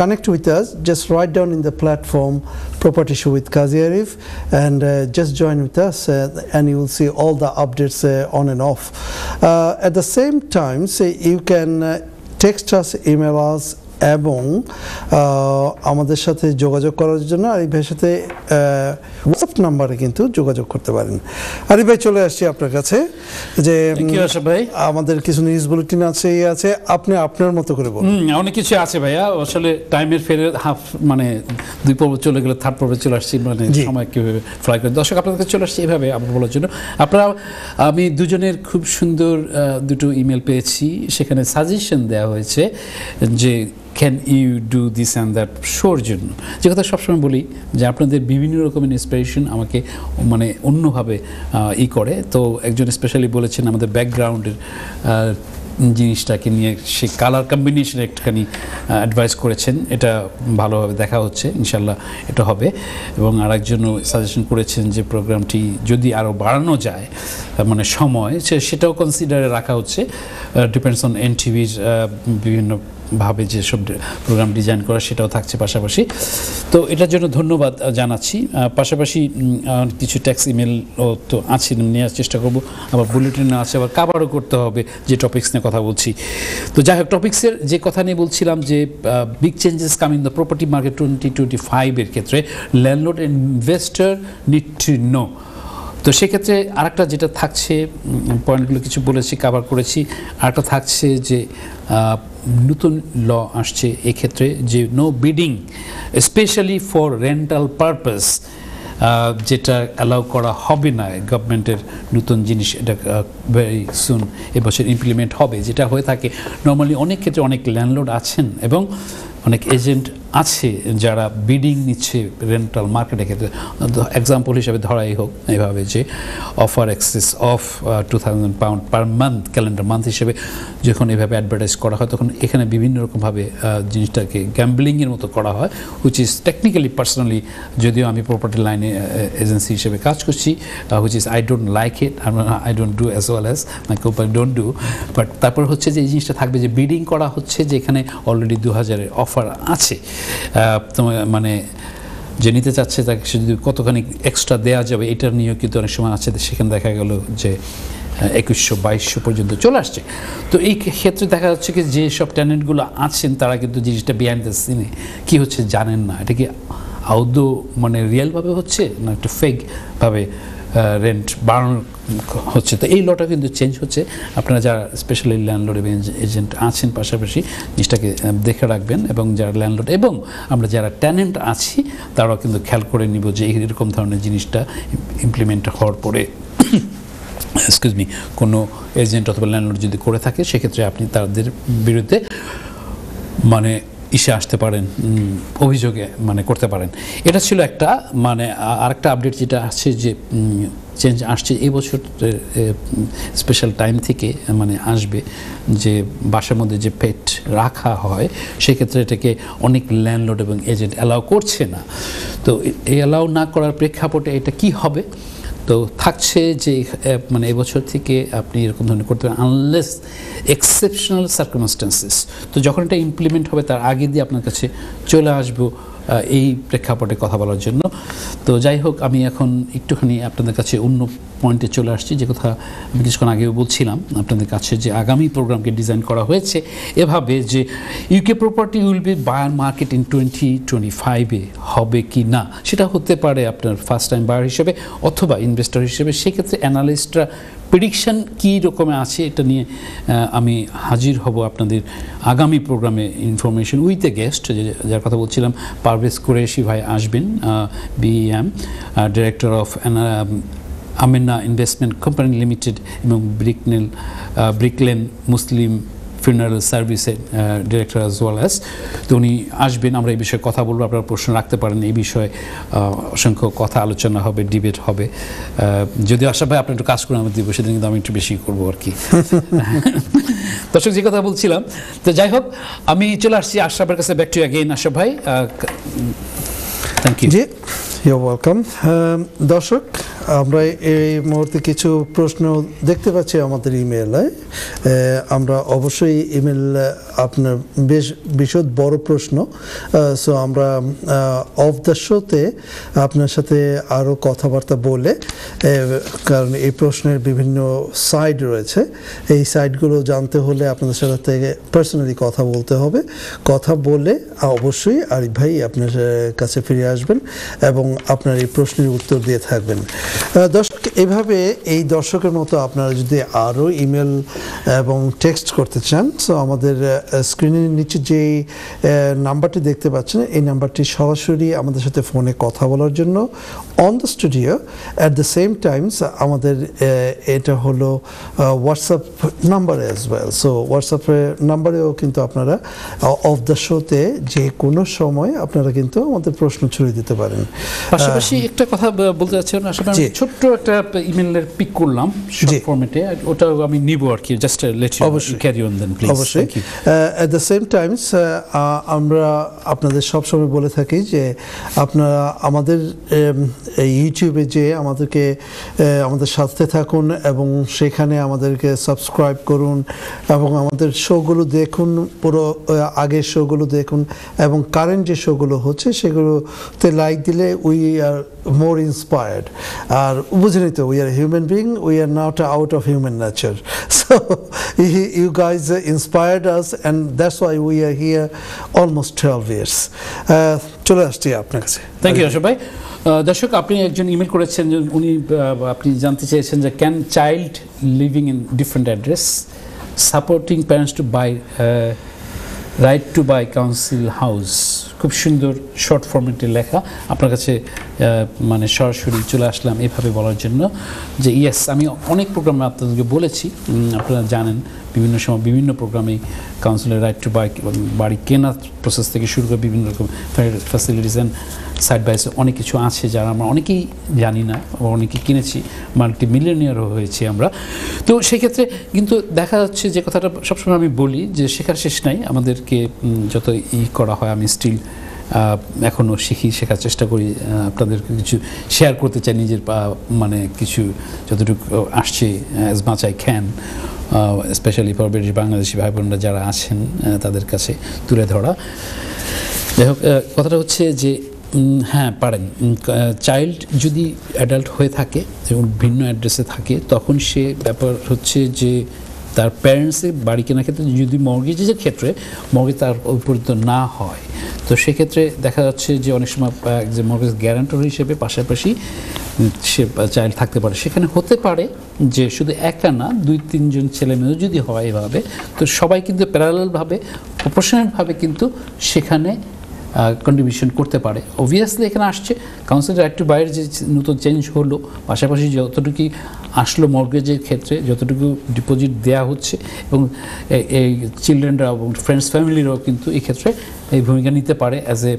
connect with us, just write down in the platform Property Show with Qazi Arif, and just join with us, and you will see all the updates on and off. At the same time, you can text us, email us, এবং আমাদের সাথে যোগাযোগ করার জন্য আরিফ ভাইয়ের সাথে WhatsApp নাম্বারে কিন্তু যোগাযোগ করতে পারেন। আরিফ ভাই, চলে আসছি আপনার কাছে। যে ভাই, আমাদের কিছু নিউজ বুলেটিন আছে, আপনি আপনার মতো করে বলুন। অনেক কিছু আছে ভাইয়া, আসলে টাইমের ফেরে হাফ, মানে 2 পর্ব চলে গেলে 3rd পর্বে চলে আসছি, মানে সময় কীভাবে ফ্লাই করে। দর্শক, আপনাদের কাছে চলে আসছি এভাবে আপনার বলার জন্য। আমি দুজনের খুব সুন্দর দুটো ইমেল পেয়েছি, সেখানে সাজেশন দেওয়া হয়েছে যে can you do this and that শোর জন্য। যে কথা সবসময় বলি যে আপনাদের বিভিন্ন রকমের ইন্সপিরেশন আমাকে মানে অন্যভাবে করে। তো একজন স্পেশালি বলেছেন আমাদের ব্যাকগ্রাউন্ডের জিনিসটাকে নিয়ে, সে কালার কম্বিনেশন একটুখানি অ্যাডভাইস করেছেন। এটা ভালোভাবে দেখা হচ্ছে, ইনশাল্লাহ এটা হবে। এবং আরেকজনও সাজেশন করেছেন যে প্রোগ্রামটি যদি আরও বাড়ানো যায়, মানে সময় সেটাও কনসিডারে রাখা হচ্ছে। ডিপেন্ডস অন এনটিভির বিভিন্ন ভাবে যে সব প্রোগ্রাম ডিজাইন করা, সেটাও থাকছে পাশাপাশি। তো এটার জন্য ধন্যবাদ জানাচ্ছি। পাশাপাশি কিছু ট্যাক্স ইমেলও তো আছে, নেওয়ার চেষ্টা করবো। আবার বুলেটিনও আছে, আবার কাভারও করতে হবে যে টপিক্স নিয়ে কথা বলছি। তো যাই হোক, টপিক্সের যে কথা নিয়ে বলছিলাম যে big changes coming the property market 2025 এর ক্ষেত্রে landlord and investor need to know. তো সেক্ষেত্রে আরেকটা যেটা থাকছে, পয়েন্টগুলো কিছু বলেছি, কাভার করেছি। আরেকটা থাকছে যে নতুন ল আসছে এক্ষেত্রে যে no bidding specially for rental purpose, যেটা অ্যালাউ করা হবে না। গভর্নমেন্টের নতুন জিনিস, এটা ভেরি সুন এবছর ইমপ্লিমেন্ট হবে। যেটা হয়ে থাকে নর্মালি অনেক ক্ষেত্রে অনেক ল্যান্ডলর্ড আছেন এবং অনেক এজেন্ট আছে যারা বিডিং নিচ্ছে রেন্টাল মার্কেটের ক্ষেত্রে। এক্সাম্পল হিসাবে ধরাই হোক এভাবে যে offer access of £2,000 per month, calendar month হিসেবে যখন এভাবে অ্যাডভার্টাইজ করা হয়, তখন এখানে বিভিন্ন রকমভাবে জিনিসটাকে গ্যাম্বলিংয়ের মতো করা হয়, হুইচ ইজ টেকনিক্যালি পার্সোনালি, যদিও আমি প্রপার্টি লাইনে এজেন্সি হিসেবে কাজ করছি, which is I don't like it, I don't do as well as my company don't do. But তারপর হচ্ছে যে এই জিনিসটা থাকবে যে বিডিং করা হচ্ছে, যে এখানে অলরেডি 2000-এর অফার আছে, তোমার মানে যে নিতে চাচ্ছে তাকে যদি কতখানি এক্সট্রা দেওয়া যাবে এটার নিয়েও কিন্তু অনেক সময় আছে। সেখানে দেখা গেল যে 2100-2200 পর্যন্ত চলে আসছে। তো এই ক্ষেত্রে দেখা যাচ্ছে কি যে সব ট্যালেন্টগুলো আছেন তারা কিন্তু জিনিসটা বিহাইন্ড দ্য সিনে কী হচ্ছে জানেন না। এটা কি আদৌ মানে রিয়েলভাবে হচ্ছে না একটু ফেকভাবে রেন্ট বাড়ানো হচ্ছে। তো এই লটা কিন্তু চেঞ্জ হচ্ছে। আপনারা যারা স্পেশালি ল্যান্ডলর্ড এবং এজেন্ট আছেন পাশাপাশি জিনিসটাকে দেখে রাখবেন, এবং যারা ল্যান্ডলর্ড এবং আমরা যারা ট্যালেন্ট আছি তারাও কিন্তু খেয়াল করে নিব যে এরকম ধরনের জিনিসটা ইমপ্লিমেন্ট হওয়ার পরে এক্সকিউজ মি কোনো এজেন্ট অথবা ল্যান্ডলর্ড যদি করে থাকে, সেক্ষেত্রে আপনি তাদের বিরুদ্ধে মানে ইসে আসতে পারেন, অভিযোগে মানে করতে পারেন। এটা ছিল একটা মানে আরেকটা আপডেট যেটা আসছে যে চেঞ্জ আসছে এই বছর স্পেশাল টাইম থেকে মানে আসবে যে বাসার মধ্যে যে পেট রাখা হয় সেক্ষেত্রে এটাকে অনেক ল্যান্ডলর্ড এবং এজেন্ট অ্যালাউ করছে না। তো এই অ্যালাউ না করার প্রেক্ষাপটে এটা কি হবে, তো থাকছে যে মানে এবছর থেকে আপনি এরকম ধরনের করতে পারেন আনলেস এক্সেপশনাল সার্কামস্টেন্সেস। তো যখন এটা ইমপ্লিমেন্ট হবে তার আগে দিয়ে আপনার কাছে চলে আসবো এই প্রেক্ষাপটে কথা বলার জন্য। তো যাই হোক, আমি এখন একটুখানি আপনাদের কাছে অন্য পয়েন্টে চলে আসছি, যে কথা আমি কিছুক্ষণ আগেও বলছিলাম আপনাদের কাছে, যে আগামী প্রোগ্রামকে ডিজাইন করা হয়েছে এভাবে যে UK property will be buyer market in 2025-এ হবে কি না, সেটা হতে পারে আপনার ফার্স্ট টাইম বায়ার হিসেবে অথবা ইনভেস্টর হিসেবে। সেক্ষেত্রে অ্যানালিস্টরা প্রেডিকশন কী রকমে আছে এটা নিয়ে আমি হাজির হব আপনাদের আগামী প্রোগ্রামে ইনফরমেশন উইথ এ গেস্ট, যার কথা বলছিলাম পারভেজ কুরেশি ভাই আসবেন, BEM director of Amena investment company limited এবং ব্রিকলেন মুসলিম ফিউনারাল সার্ভিসের ডিরেক্টর অ্যাজ ওয়েল অ্যাজ। তো উনি আসবেন, আমরা এই বিষয়ে কথা বলবো, আপনারা প্রশ্ন রাখতে পারেন। এই বিষয়ে অসংখ্য কথা আলোচনা হবে, ডিবেট হবে। যদি আশা ভাই আপনি একটু কাজ করুন আমাদের দিব, সেদিন কিন্তু আমি একটু বেশি করবো আর কি। দর্শক যে কথা বলছিলাম, তো যাই হোক আমি চলে আসছি আশরাফের কাছে। ব্যাক টু অ্যাগেইন আশরাফ ভাই, থ্যাংক ইউ। জি, ইউ ওয়েলকাম। দর্শক, আমরা এই মুহূর্তে কিছু প্রশ্ন দেখতে পাচ্ছি আমাদের ইমেলে। আমরা অবশ্যই ইমেল আপনার বেশ বিশদ বড় প্রশ্ন, সো আমরা অফ দ্য শোতে আপনার সাথে আরও কথাবার্তা বলে, কারণ এই প্রশ্নের বিভিন্ন সাইড রয়েছে, এই সাইডগুলো জানতে হলে আপনাদের সাথে পার্সোনালি কথা বলতে হবে। কথা বলে অবশ্যই আরিফ ভাই আপনার কাছে ফিরে আসবেন এবং আপনার এই প্রশ্নের উত্তর দিয়ে থাকবেন। দর্শক, এভাবে এই দর্শকের মতো আপনারা যদি আরও ইমেল এবং টেক্সট করতে চান, সো আমাদের স্ক্রিনের নিচে যে নাম্বারটি দেখতে পাচ্ছেন, এই নাম্বারটি সরাসরি আমাদের সাথে ফোনে কথা বলার জন্য on the studio. At the same Times আমাদের এটা হলো WhatsApp number as well. So হোয়াটসঅ্যাপের নাম্বারেও কিন্তু আপনারা অফ দ্য শোতে যে কোনো সময় আপনারা কিন্তু আমাদের প্রশ্ন ছড়িয়ে দিতে পারেন। পাশাপাশি একটা কথা বলতে চাচ্ছি, আসলে আমি ছোট্ট একটা ইমেলের পিক করলাম শর্ট ফরম্যাটে, ওটা আমি নিব আর কি, just let you carry on then please. অবশ্যই। অ্যাট দ্য সেম টাইমস আমরা আপনাদের সবসময় বলে থাকি যে আপনারা আমাদের ইউটিউবে যে আমাদের সাথে থাকুন এবং সেখানে আমাদেরকে সাবস্ক্রাইব করুন এবং আমাদের শোগুলো দেখুন, পুরো আগের শোগুলো দেখুন এবং কারেন্ট যে শোগুলো হচ্ছে সেগুলোতে লাইক দিলে উই আর more inspired. বুঝলেন তো, we are a human being, we are not out of human nature. So you guys inspired us and that's why we are here almost 12 years. চলে আসছি আপনার কাছে। থ্যাংক ইউ আশরাফ ভাই। দর্শক, আপনি একজন ইমেল করেছেন যে উনি আপনি জানতে চেয়েছেন যে can child living in different address supporting parents to buy right to buy council house. খুব সুন্দর শর্ট ফরম্যাটে লেখা, আপনার কাছে মানে সরাসরি চলে আসলাম এভাবে বলার জন্য যে ইয়েস, আমি অনেক প্রোগ্রামে আপনাদেরকে বলেছি, আপনারা জানেন বিভিন্ন সময় বিভিন্ন প্রোগ্রামে কাউন্সিলের রাইট টু বাই বাড়ি কেনার প্রসেস থেকে শুরু করে বিভিন্ন রকম facilities and side by side অনেক কিছু আছে যারা আমরা অনেকেই জানি না, অনেকেই কিনেছি, মাল্টি মিলিয়নিয়ারও হয়েছি আমরা। তো সেক্ষেত্রে কিন্তু দেখা যাচ্ছে যে কথাটা সবসময় আমি বলি যে শেখার শেষ নাই, আমাদেরকে যত করা হয় আমি স্টিল এখনও শেখার চেষ্টা করি, আপনাদেরকে কিছু শেয়ার করতে চাই নিজের মানে কিছু যতটুকু আসছে as much I can, specially for British Bangladeshi ভাই বোনরা যারা আছেন তাদের কাছে তুলে ধরা। যাই হোক, কথাটা হচ্ছে যে হ্যাঁ পারেন, চাইল্ড যদি অ্যাডাল্ট হয়ে থাকে এবং ভিন্ন অ্যাড্রেসে থাকে তখন সে ব্যাপার হচ্ছে যে তার প্যারেন্টসের বাড়ি কেনার ক্ষেত্রে যদি মর্গেজের ক্ষেত্রে মর্গেজ তার উপরিত না হয়, তো সেক্ষেত্রে দেখা যাচ্ছে যে অনেক সময় যে মর্গেজ গ্যারান্টর হিসেবে পাশাপাশি সে চাইল্ড থাকতে পারে। সেখানে হতে পারে যে শুধু একা না, 2-3 জন ছেলে মেয়েও যদি হয় এভাবে, তো সবাই কিন্তু প্যারালালভাবে প্রপোর্শনালভাবে কিন্তু সেখানে কন্ট্রিবিউশন করতে পারে। অবভিয়াসলি এখানে আসছে কাউন্সিল রাইট টু বাইয়ের যে নতুন চেঞ্জ হলো, পাশাপাশি যতটুকু আসলো মর্গেজের ক্ষেত্রে যতটুকু ডিপোজিট দেওয়া হচ্ছে এবং এই চিলড্রেনরা এবং ফ্রেন্ডস ফ্যামিলিরাও কিন্তু এই ক্ষেত্রে এই ভূমিকা নিতে পারে অ্যাজ এ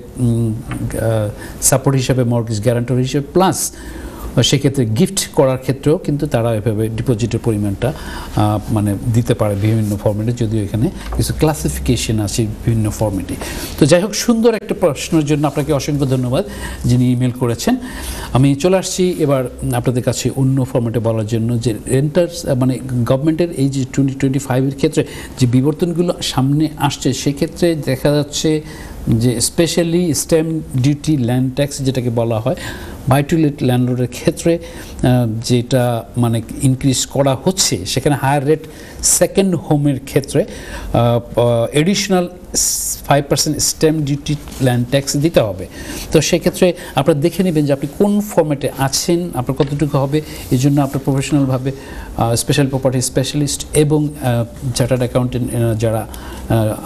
সাপোর্ট হিসাবে, মর্গেজ গ্যারান্টর হিসেবে, প্লাস সেক্ষেত্রে গিফট করার ক্ষেত্রেও কিন্তু তারা এভাবে ডিপোজিটের পরিমাণটা মানে দিতে পারে বিভিন্ন ফর্মেটে, যদিও এখানে কিছু ক্লাসিফিকেশন আছে বিভিন্ন ফর্মেটে। তো যাই হোক, সুন্দর একটা প্রশ্নের জন্য আপনাকে অসংখ্য ধন্যবাদ যিনি ইমেল করেছেন। আমি চলে আসছি এবার আপনাদের কাছে অন্য ফর্মেটে বলার জন্য যে রেন্টার্স মানে গভর্নমেন্টের এই যে 2025-এর ক্ষেত্রে যে বিবর্তনগুলো সামনে আসছে, সেক্ষেত্রে দেখা যাচ্ছে যে specially stamp duty, land tax যেটাকে বলা হয়, বাই টু লেট ল্যান্ডলর্ডের ক্ষেত্রে যেটা মানে ইনক্রিজ করা হচ্ছে, সেখানে হায়ার রেট সেকেন্ড হোমের ক্ষেত্রে additional 5% stamp duty land tax দিতে হবে। তো সেক্ষেত্রে আপনারা দেখে নেবেন যে আপনি কোন ফর্ম্যাটে আছেন, আপনার কতটুকু হবে। এই জন্য আপনার প্রফেশনালভাবে স্পেশাল প্রপার্টি স্পেশালিস্ট এবং চার্টার্ড অ্যাকাউন্টেন্ট যারা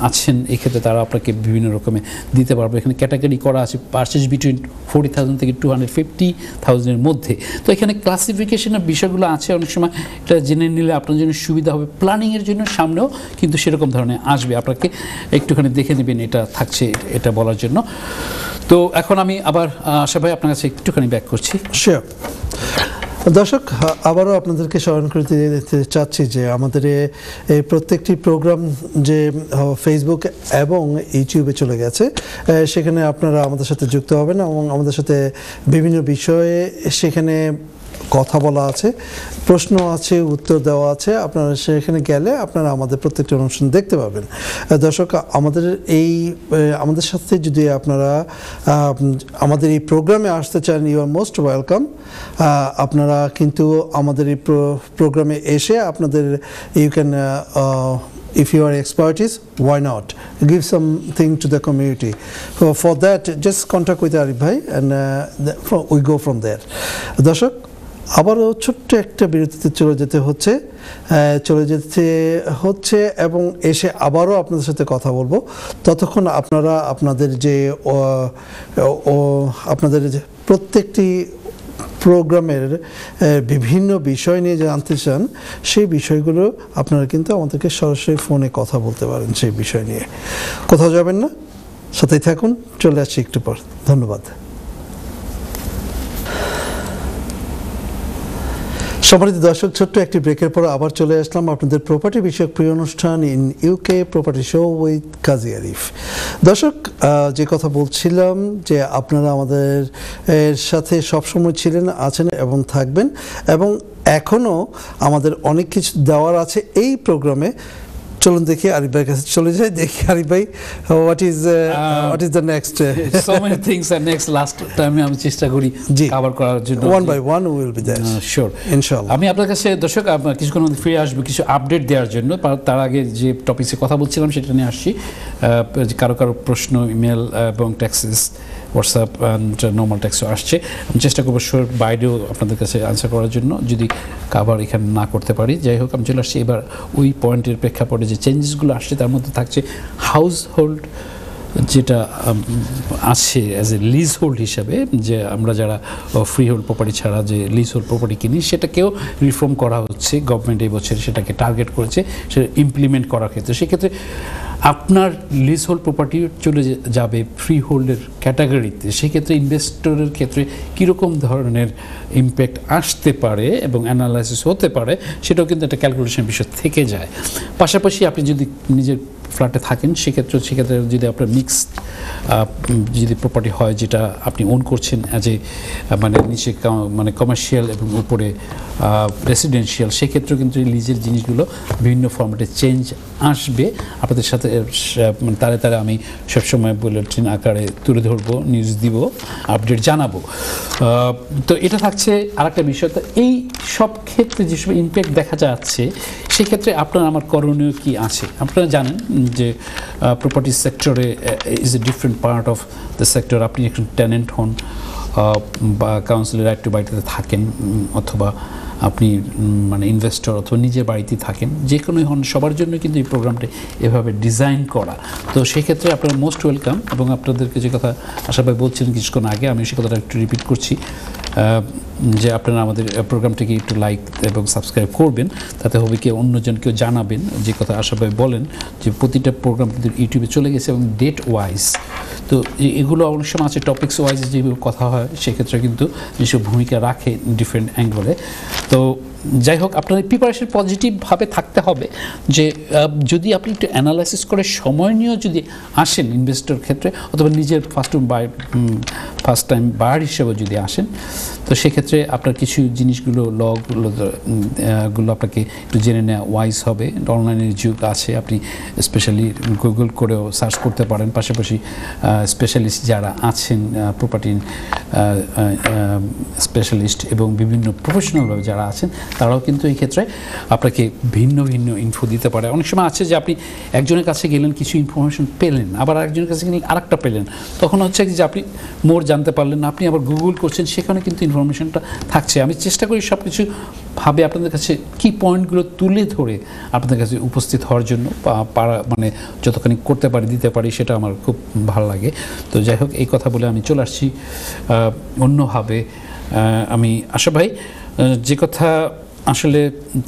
আছেন এক্ষেত্রে তারা আপনাকে বিভিন্ন রকমের দিতে পারবে। এখানে ক্যাটাগরি করা আছে পারচেজ বিটুইন 40,000 থেকে 250,000-এর মধ্যে। তো এখানে ক্লাসিফিকেশনের বিষয়গুলো আছে, অনেক সময় এটা জেনে নিলে আপনার জন্য সুবিধা হবে। প্ল্যানিংয়ের জন্য সামনেও কিন্তু সেরকম ধরনের আসবে, আপনাকে একটুখানি দেখে নেবেন এটা থাকছে এটা বলার জন্য। তো এখন আমি আবার আশা ভাই আপনার কাছে একটুখানি ব্যাক করছি। শিওর। দর্শক, আবারও আপনাদেরকে স্মরণ করে দিতে চাচ্ছি যে আমাদের এই প্রত্যেকটি প্রোগ্রাম যে ফেসবুক এবং ইউটিউবে চলে গেছে, সেখানে আপনারা আমাদের সাথে যুক্ত হবেন এবং আমাদের সাথে বিভিন্ন বিষয়ে সেখানে কথা বলা আছে, প্রশ্ন আছে, উত্তর দেওয়া আছে। আপনারা সেখানে গেলে আপনারা আমাদের প্রত্যেকটি অনুষ্ঠান দেখতে পাবেন। দর্শক, আমাদের সাথে যদি আপনারা আমাদের এই প্রোগ্রামে আসতে চান, ইউ আর মোস্ট ওয়েলকাম। আপনারা কিন্তু আমাদের এই প্রোগ্রামে এসে আপনাদের you can if you are expertise, why not give something to the community. For that, just contact with Arif Bhai and we go from there. দর্শক, আবারও ছোট্ট একটা বিরতিতে চলে যেতে হচ্ছে এবং এসে আবারও আপনাদের সাথে কথা বলবো। ততক্ষণ আপনারা আপনাদের যে প্রত্যেকটি প্রোগ্রামের বিভিন্ন বিষয় নিয়ে জানতে চান, সেই বিষয়গুলো আপনারা কিন্তু আমাদেরকে সরাসরি ফোনে কথা বলতে পারেন। সেই বিষয় নিয়ে কোথাও যাবেন না, সাথেই থাকুন। চলে আসছি একটু পর। ধন্যবাদ। সম্মানিত দর্শক, ছোট্ট একটি ব্রেকের পর আবার চলে আসলাম আপনাদের প্রপার্টি বিষয়ক প্রিয় অনুষ্ঠান in UK property show with Kazi Arif. দর্শক, যে কথা বলছিলাম যে আপনারা আমাদের সাথে সবসময় ছিলেন, আছেন এবং থাকবেন, এবং এখনও আমাদের অনেক কিছু দেওয়ার আছে এই প্রোগ্রামে। চলুন দেখি আরিফ ভাইয়ের কাছে চলে যাই, দেখি আরিফ ভাই what is the next. So many things are next last টাইমে আমি চেষ্টা করি কভার করার জন্য, one by one will be there sure ইনশাআল্লাহ। আমি আপনার কাছে দর্শক কিছুক্ষণ মধ্যে ফিরে আসবো কিছু আপডেট দেওয়ার জন্য। তার আগে যে টপিকসে কথা বলছিলাম সেটা নিয়ে আসছি। কারো প্রশ্ন ইমেল এবং টেক্সট হোয়াটসঅ্যাপ অ্যান্ড নর্মাল টেক্সটও আসছে। আমি চেষ্টা করবো শোর বাইরেও আপনাদের কাছে আনসার করার জন্য, যদি কাভার এখানে না করতে পারি। যাই হোক, আমি চলে আসছি এবার ওই পয়েন্টের প্রেক্ষাপটে যে চেঞ্জেসগুলো আসছে তার মধ্যে থাকছে হাউস হোল্ড যেটা আছে অ্যাজ এ লিজ হোল্ড হিসাবে, যে আমরা যারা ফ্রি হোল্ড প্রপার্টি ছাড়া যে লিজ হোল্ড প্রপার্টি কিনি সেটাকেও রিফর্ম করা হচ্ছে। গভর্নমেন্ট এই বছর সেটাকে টার্গেট করেছে সেটা ইমপ্লিমেন্ট করার ক্ষেত্রে। সেক্ষেত্রে আপনার লিজ হোল্ড প্রপার্টি চলে যাবে ফ্রি হোল্ডের ক্যাটাগরিতে, সেক্ষেত্রে ইনভেস্টরের ক্ষেত্রে কীরকম ধরনের ইম্প্যাক্ট আসতে পারে এবং অ্যানালাইসিস হতে পারে সেটাও কিন্তু একটা ক্যালকুলেশন বিষয় থেকে যায়। পাশাপাশি আপনি যদি নিজের ফ্ল্যাটে থাকেন সেক্ষেত্রে যদি আপনার মিক্সড যদি প্রপার্টি হয় যেটা আপনি ওন করছেন অ্যাজ এ মানে নিচে মানে কমার্শিয়াল এবং উপরে রেসিডেন্সিয়াল, সেক্ষেত্রেও কিন্তু লিজের জিনিসগুলো বিভিন্ন ফর্মেটে চেঞ্জ আসবে। আপনাদের সাথে তারে তারে আমি সবসময় বুলেটিন আকারে তুলে ধরবো, নিউজ দিব, আপডেট জানাবো। তো এটা থাকছে আরেকটা বিষয়। তো এই সব ক্ষেত্রে যেসব ইম্প্যাক্ট দেখা যাচ্ছে সেক্ষেত্রে আপনার আমার করণীয় কি আছে? আপনারা জানেন যে প্রপার্টি সেক্টরে is a different part of the sector. আপনি একজন টেনেন্ট হন বা কাউন্সিলের রাইট টু বাড়িতে থাকেন, অথবা আপনি মানে ইনভেস্টর অথবা নিজের বাড়িতে থাকেন, যে কোনোই হন, সবার জন্য কিন্তু এই প্রোগ্রামটি এভাবে ডিজাইন করা। তো সেক্ষেত্রে আপনারা মোস্ট ওয়েলকাম। এবং আপনাদেরকে যে কথা আশা ভাই বলছিলেন কিছুক্ষণ আগে, আমি সে কথাটা একটু রিপিট করছি, যে আপনারা আমাদের প্রোগ্রামটিকে একটু লাইক এবং সাবস্ক্রাইব করবেন, তাতে হবে কি অন্যজনকেও জানাবেন। যে কথা আশা ভাই বলেন যে প্রতিটা প্রোগ্রাম কিন্তু ইউটিউবে চলে গেছে এবং ডেট ওয়াইজ। তো এগুলো অনেক সময় আছে টপিক্স ওয়াইজ যেগুলো কথা হয়, সেক্ষেত্রে কিন্তু যেসব ভূমিকা রাখে ডিফারেন্ট অ্যাঙ্গলে। তো যাই হোক, আপনার প্রিপারেশন পজিটিভভাবে থাকতে হবে যে যদি আপনি একটু অ্যানালাইসিস করে সময় নিয়েও যদি আসেন ইনভেস্টর ক্ষেত্রে, অথবা নিজের ফার্স্ট টাইম বায়ার হিসেবে যদি আসেন, তো সেক্ষেত্রে আপনার কিছু জিনিসগুলো গুলো আপনাকে একটু জেনে নেওয়া ওয়াইজ হবে। অনলাইনের যুগ আছে, আপনি স্পেশালি গুগল করেও সার্চ করতে পারেন। পাশাপাশি স্পেশালিস্ট যারা আছেন, প্রপার্টি স্পেশালিস্ট এবং বিভিন্ন প্রফেশনালভাবে যারা আছেন, তারাও কিন্তু এই ক্ষেত্রে আপনাকে ভিন্ন ভিন্ন ইনফো দিতে পারে। অনেক সময় আছে যে আপনি একজনের কাছে গেলেন, কিছু ইনফরমেশন পেলেন, আবার আরেকজনের কাছে গেলেন আরেকটা পেলেন, তখন হচ্ছে যে আপনি মোর জানতে পারলেন না, আপনি আবার গুগল করছেন, সেখানে কিন্তু ইনফরমেশনটা থাকছে। আমি চেষ্টা করি সব কিছু ভাবে আপনাদের কাছে কি পয়েন্টগুলো তুলে ধরে আপনাদের কাছে উপস্থিত হওয়ার জন্য, মানে যতখানি করতে পারি দিতে পারি, সেটা আমার খুব ভালো লাগে। তো যাই হোক, এই কথা বলে আমি চলে আসছি অন্যভাবে। আমি আশা ভাই যে কথা আসলে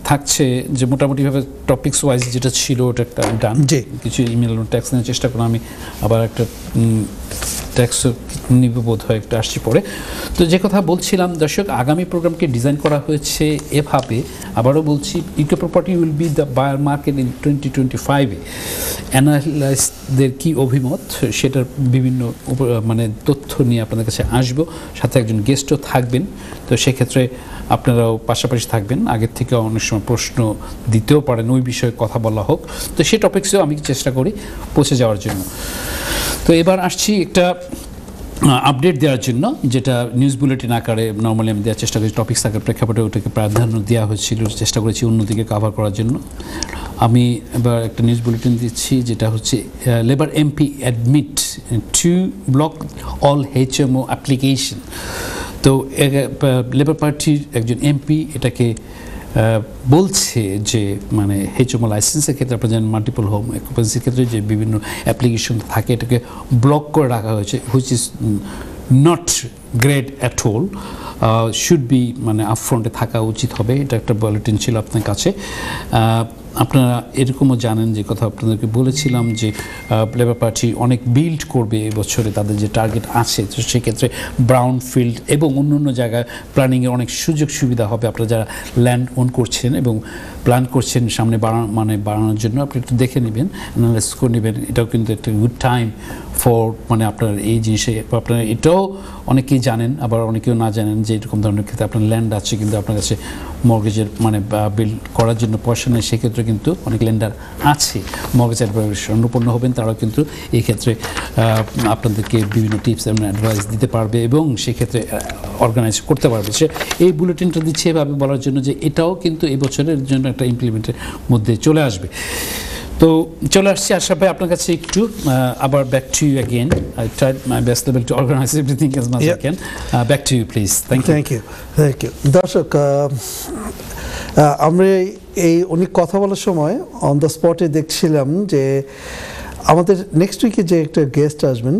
থাকছে যে মোটামুটিভাবে টপিকস ওয়াইজ যেটা ছিল ওটা একটা ডান। কিছু ইমেল ট্যাক্স নেওয়ার চেষ্টা করলাম, আমি আবার একটা ট্যাক্স নিব বোধ হয়, একটা আসছি পরে। তো যে কথা বলছিলাম দর্শক, আগামী প্রোগ্রামকে ডিজাইন করা হয়েছে এভাবে, আবারও বলছি, eco property will be the buyer market in 2025-এ। অ্যানালাইস্টদের কী অভিমত সেটার বিভিন্ন মানে তথ্য নিয়ে আপনাদের কাছে আসবো, সাথে একজন গেস্টও থাকবেন। তো সেক্ষেত্রে আপনারাও পাশাপাশি থাকবেন, আগের থেকে অনেক সময় প্রশ্ন দিতেও পারেন, ওই বিষয়ে কথা বলা হোক। তো সেই টপিক্সেও আমি চেষ্টা করি পৌঁছে যাওয়ার জন্য। তো এবার আসছি একটা আপডেট দেওয়ার জন্য, যেটা নিউজ বুলেটিন আকারে নর্মালি আমি দেওয়ার চেষ্টা করি, টপিক্স আকারে প্রেক্ষাপটে ওটাকে প্রাধান্য দেওয়া হয়েছিল, চেষ্টা করেছি অন্যদিকে কভার করার জন্য। আমি এবার একটা নিউজ বুলেটিন দিচ্ছি, যেটা হচ্ছে Labour MP admit to block all HMO application. তো লেবার পার্টির একজন এমপি এটাকে বলছে যে মানে HMO লাইসেন্সের ক্ষেত্রে আপনার যেন মাল্টিপল হোম অকুপেন্সির ক্ষেত্রে যে বিভিন্ন অ্যাপ্লিকেশন থাকে এটাকে ব্লক করে রাখা হয়েছে, which is not great at all, should be মানে আপফ্রন্টে থাকা উচিত হবে। এটা একটা বুলেটিন ছিল আপনার কাছে। আপনারা এরকমও জানেন যে কথা আপনাদেরকে বলেছিলাম যে লেবার পার্টি অনেক বিল্ড করবে এবছরে, তাদের যে টার্গেট আছে। তো সেক্ষেত্রে ব্রাউন ফিল্ড এবং অন্য অন্য জায়গায় প্ল্যানিংয়ের অনেক সুযোগ সুবিধা হবে। আপনারা যারা ল্যান্ড ওন করছেন এবং প্ল্যান করছেন সামনে বাড়ানোর জন্য, আপনি একটু দেখে নেবেন, অ্যানালাইসিস করে নেবেন। এটাও কিন্তু একটা গুড টাইম ফর মানে আপনার এই জিনিসে। আপনারা এটাও অনেকেই জানেন, আবার অনেকেও না জানেন যে এরকম ধরনের ক্ষেত্রে আপনার ল্যান্ড আছে কিন্তু আপনার কাছে মর্গেজের মানে বিল্ড করার জন্য পয়সা নেই, সেক্ষেত্রে ক্ষেত্রে কিন্তু অনেক লেন্ডার আছে, মর্গেজ অ্যাডভাইজার স্বর্ণপন্ন হবেন, তারাও কিন্তু এই ক্ষেত্রে আপনাদেরকে বিভিন্ন টিপস এবং অ্যাডভাইস দিতে পারবে এবং সেক্ষেত্রে অর্গানাইজ করতে পারবে। সে এই বুলেটিনটা দিচ্ছে এভাবে বলার জন্য যে এটাও কিন্তু এই বছরের জন্য একটা ইমপ্লিমেন্টের মধ্যে চলে আসবে। তো চলে আসছি আশরাফ ভাই আপনার কাছে একটু আবার back to you again. I tried my best level to organize everything as much I can. Back to you please. Thank you. দর্শক, আমরা উনি কথা বলার সময় অন দ্য স্পটে দেখছিলাম যে আমাদের নেক্সট উইকে যে একটা গেস্ট আসবেন,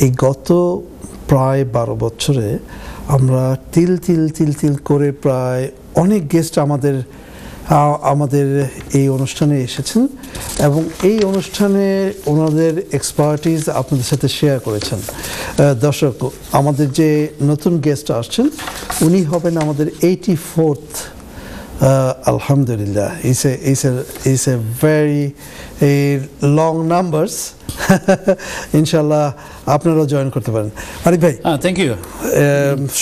এই গত প্রায় 12 বছরে আমরা তিল তিল তিল তিল করে প্রায় অনেক গেস্ট আমাদের এই অনুষ্ঠানে এসেছেন এবং এই অনুষ্ঠানে ওনাদের এক্সপার্টিস আপনাদের সাথে শেয়ার করেছেন। দর্শক, আমাদের যে নতুন গেস্ট আসছেন উনি হবেন আমাদের 84th, আলহামদুলিল্লাহ, it's a very long numbers. ইনশাল্লাহ আপনারাও জয়েন করতে পারেন। আরিফ ভাই, থ্যাংক ইউ।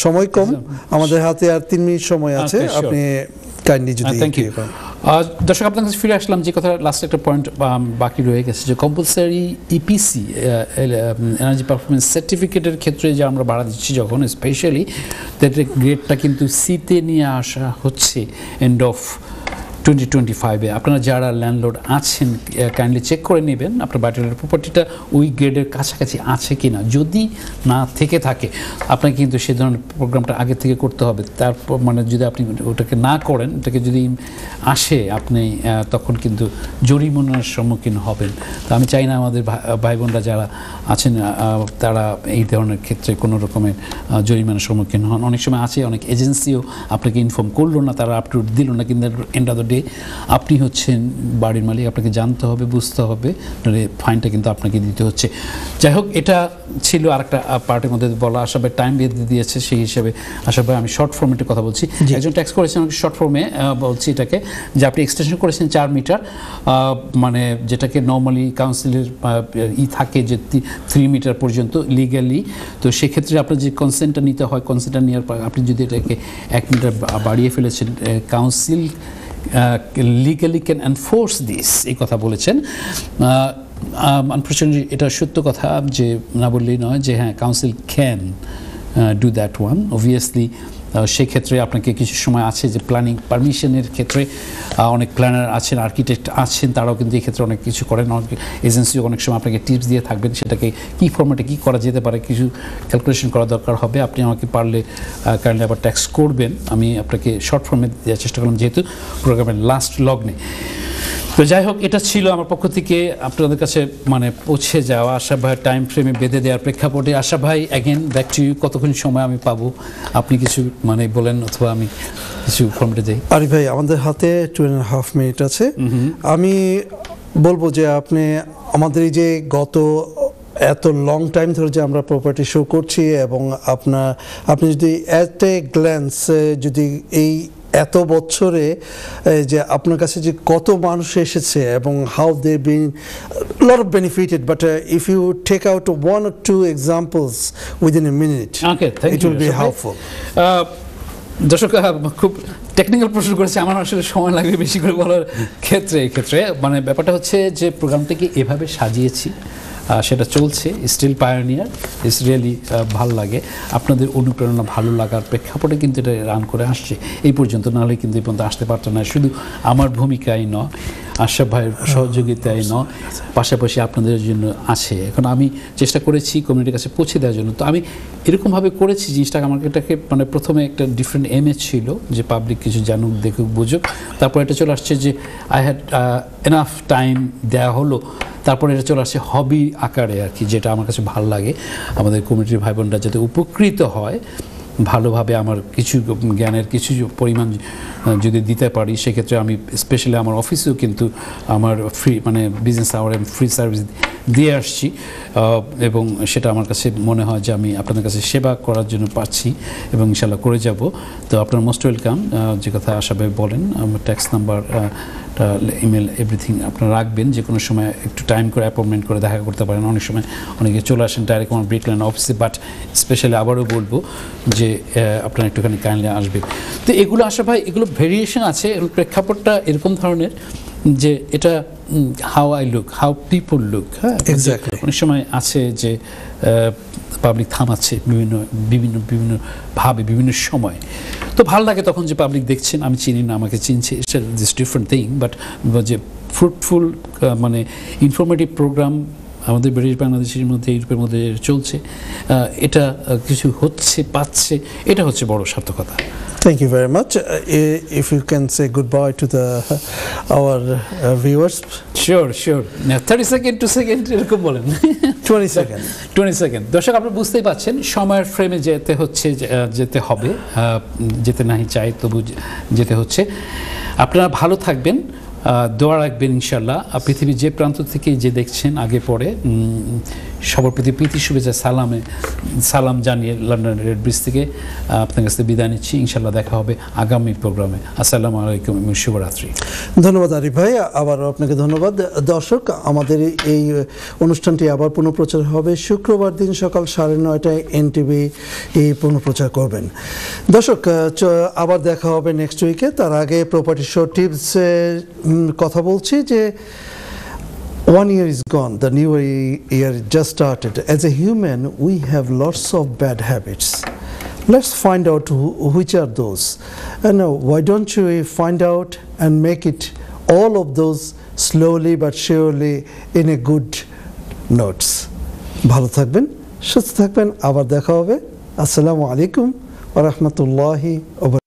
সময় কম, আমাদের হাতে আর 3 মিনিট সময় আছে, আপনি কাইন্ডলি যদি থ্যাংক ইউ। দর্শক, আপনার কাছে ফিরে আসলাম। যে কথা লাস্ট একটা পয়েন্ট বাকি রয়ে গেছে, যে কম্পালসারি ইপিসি এনার্জি পারফরমেন্স সার্টিফিকেটের ক্ষেত্রে যে আমরা বাড়া দিচ্ছি যখন, স্পেশালি গ্রেডটা কিন্তু সিতে নিয়ে আসা হচ্ছে এন্ড অফ 2025-এ। আপনারা যারা ল্যান্ডলর্ড আছেন কাইন্ডলি চেক করে নেবেন আপনার বাড়ির প্রপার্টিটা ওই গ্রেডের কাছাকাছি আছে কিনা। যদি না থেকে থাকে আপনাকে কিন্তু সে ধরনের প্রোগ্রামটা আগে থেকে করতে হবে। তারপর মানে যদি আপনি ওটাকে না করেন, ওটাকে যদি আসে আপনি তখন কিন্তু জরিমানার সম্মুখীন হবেন। তো আমি চাই না আমাদের ভাই বোনরা যারা আছেন তারা এই ধরনের ক্ষেত্রে কোনো রকমের জরিমানার সম্মুখীন হন। অনেক সময় আছে অনেক এজেন্সিও আপনাকে ইনফর্ম করলো না, তারা আপটু দিল না, কিন্তু এন্ড অফ দ্য ডে আপনি হচ্ছেন বাড়ির মালিক, আপনাকে জানতে হবে, বুঝতে হবে, ফাইনটা কিন্তু আপনাকে দিতে হচ্ছে। যাই হোক, এটা ছিল আরেকটা পার্টের মধ্যে বলা। আশা ভাই টাইম বেঁধে দিয়েছে, সেই হিসেবে আশা ভাই আমি শর্ট ফর্মেটে কথা বলছি। একজন ট্যাক্স করেছেন শর্ট ফর্মে বলছি এটাকে, যে আপনি এক্সটেনশন করেছেন 4 মিটার, মানে যেটাকে নর্মালি কাউন্সিলের থাকে যে 3 মিটার পর্যন্ত লিগ্যালি। তো সেক্ষেত্রে আপনার যে কনসেন্টটা নিতে হয়, কনসেন্টটা নেওয়ার পর আপনি যদি এটাকে 1 মিটার বাড়িয়ে ফেলেছেন, council legally can enforce this, এই কথা বলেছেন। আনফর্চুনেটলি এটা সত্য কথা, যে না বললেই নয়, যে হ্যাঁ council can do that one obviously. সেক্ষেত্রে আপনাকে কিছু সময় আছে যে প্ল্যানিং পারমিশনের ক্ষেত্রে অনেক প্ল্যানার আছেন, আর্কিটেক্ট আছেন, তারাও কিন্তু এই ক্ষেত্রে অনেক কিছু করেন। অনেক এজেন্সিও অনেক সময় আপনাকে টিপস দিয়ে থাকবেন, সেটাকে কী ফর্মেটে কী করা যেতে পারে, কিছু ক্যালকুলেশন করা দরকার হবে। আপনি আমাকে পারলে কাইন্ডলি আবার ট্যাক্স করবেন। আমি আপনাকে শর্ট ফর্মে দেওয়ার চেষ্টা করলাম যেহেতু প্রোগ্রামের লাস্ট লগ্নে। তো যাই হোক, এটা ছিল আমার পক্ষ থেকে আপনাদের কাছে মানে পৌঁছে যাওয়া আশা ভাইয়ের টাইম ফ্রেমে বেঁধে দেওয়ার প্রেক্ষাপটে। আশা ভাই, অ্যাগেন ব্যাক টু ইউ, কতক্ষণ সময় আমি পাবো আপনি কিছু মানে বলেন, অথবা আমি কিছু ফর্মেটে যাই। আরিফ ভাই, আমাদের হাতে 2.5 মিনিট আছে। আমি বলবো যে আপনি আমাদের এই যে গত এত লং টাইম ধরে যে আমরা প্রপার্টি শো করছি, এবং আপনি যদি অ্যাট এ গ্ল্যান্স যদি এই এত বছরে যে আপনার কাছে যে কত মানুষ এসেছে এবং how they been lot of benefited, but if you take out 1 or 2 examples within a minute, it will be helpful. দর্শক, খুব টেকনিক্যাল প্রশ্ন করেছে, আমার আসলে সময় লাগবে বেশি করে বলার ক্ষেত্রে। এই ক্ষেত্রে মানে ব্যাপারটা হচ্ছে যে প্রোগ্রামটাকে এভাবে সাজিয়েছি, সেটা চলছে, স্টিল পায়োনিয়ার, ইটস রিয়েলি ভালো লাগে। আপনাদের অনুপ্রেরণা, ভালো লাগার প্রেক্ষাপটে কিন্তু এটা রান করে আসছে এই পর্যন্ত, নাহলে কিন্তু এই পর্যন্ত আসতে পারতো না। শুধু আমার ভূমিকাই নয়, আশরাফ ভাইয়ের সহযোগিতায় নয়, পাশাপাশি আপনাদের জন্য আছে। এখন আমি চেষ্টা করেছি কমিউনিটির কাছে পৌঁছে দেওয়ার জন্য। তো আমি এরকমভাবে করেছি জিনিসটাকে, আমার এটাকে মানে প্রথমে একটা ডিফারেন্ট এমএজ ছিল যে পাবলিক কিছু জানুক, দেখুক, বুঝুক। তারপর এটা চলে আসছে যে আই হ্যাড এনাফ টাইম দেওয়া হলো। তারপরে এটা চলে আসছে হবি আকারে আর কি, যেটা আমার কাছে ভালো লাগে। আমাদের কমিউনিটির ভাই বোনরা যাতে উপকৃত হয় ভালোভাবে, আমার কিছু জ্ঞানের কিছু পরিমাণ যদি দিতে পারি, সেক্ষেত্রে আমি স্পেশালি আমার অফিসেও কিন্তু আমার ফ্রি মানে বিজনেস আওয়ারে ফ্রি সার্ভিস দিয়ে আসছি, এবং সেটা আমার কাছে মনে হয় যে আমি আপনাদের কাছে সেবা করার জন্য পাচ্ছি এবং ইনশাল্লাহ করে যাব। তো আপনার মোস্ট ওয়েলকাম। যে কথা আশা ভাই বলেন, আমার ট্যাক্স নাম্বার, ইমেল, এভরিথিং আপনারা রাখবেন। যে কোনো সময় একটু টাইম করে অ্যাপয়েন্টমেন্ট করে দেখা করতে পারেন। অনেক সময় অনেকে চলে আসেন ডাইরেক্ট আমার ব্রিকল্যান্ড অফিসে, বাট স্পেশালি আবারও বলবো যে আপনারা একটুখানি কাইন্ডলি আসবেন। তো এগুলো আশা ভাই, এগুলো ভেরিয়েশন আছে, প্রেক্ষাপটটা এরকম ধরনের যে এটা how I look, how people look. হ্যাঁ, Exactly. অনেক সময় আছে যে পাবলিক থামাচ্ছে বিভিন্ন বিভিন্ন বিভিন্ন ভাবে বিভিন্ন সময়, তো ভালো লাগে তখন যে পাবলিক দেখছেন, আমি চিনি না আমাকে চিনছে, দিস ডিফারেন্ট থিং, বাট যে ফ্রুটফুল মানে ইনফরমেটিভ প্রোগ্রাম আমাদের ব্রিটিশ বাংলাদেশের মধ্যে ইউরোপের মধ্যে চলছে, এটা কিছু হচ্ছে পাচ্ছে, এটা হচ্ছে বড় সার্থকতা। Thank you very much. If you can say goodbye to our viewers. Sure 30 second to second এরকম বলেন। 20 seconds. 20 সেকেন্ড। দর্শক, আপনারা বুঝতেই পাচ্ছেন সময়ের ফ্রেমে যেতে হচ্ছে, যেতে হবে, যেতে নাহি চাই তবু যেতে হচ্ছে। আপনারা ভালো থাকবেন, দোয়া রাখবেন ইনশাল্লাহ। পৃথিবীর যে প্রান্ত থেকে যে দেখছেন আগে পরে সবার প্রতি প্রীতি শুভেচ্ছা সালাম জানিয়ে লন্ডন রেড ব্রিজ থেকে আপনার কাছে বিদায় নিচ্ছি। ইনশাল্লাহ দেখা হবে আগামী প্রোগ্রামে। আসসালামু আলাইকুম এবং শুভরাত্রি। ধন্যবাদ আরিফ ভাই, আবারও আপনাকে ধন্যবাদ। দর্শক, আমাদের এই অনুষ্ঠানটি আবার পুনঃপ্রচার হবে শুক্রবার দিন সকাল 9:30টায় এনটিভি এই পুনঃপ্রচার করবেন। দর্শক, আবার দেখা হবে নেক্সট উইকে। তার আগে প্রপার্টি শো টিপস কথা বলছি যে one year is gone, the new year just started. As a human, we have lots of bad habits. Let's find out which are those. And why don't you find out and make it all of those slowly but surely in a good notes. ভালো থাকবেন, সুস্থ থাকবেন, আবার দেখা হবে। আসসালামু আলাইকুম ওয়া রাহমাতুল্লাহি ওয়া বারাকাতুহু।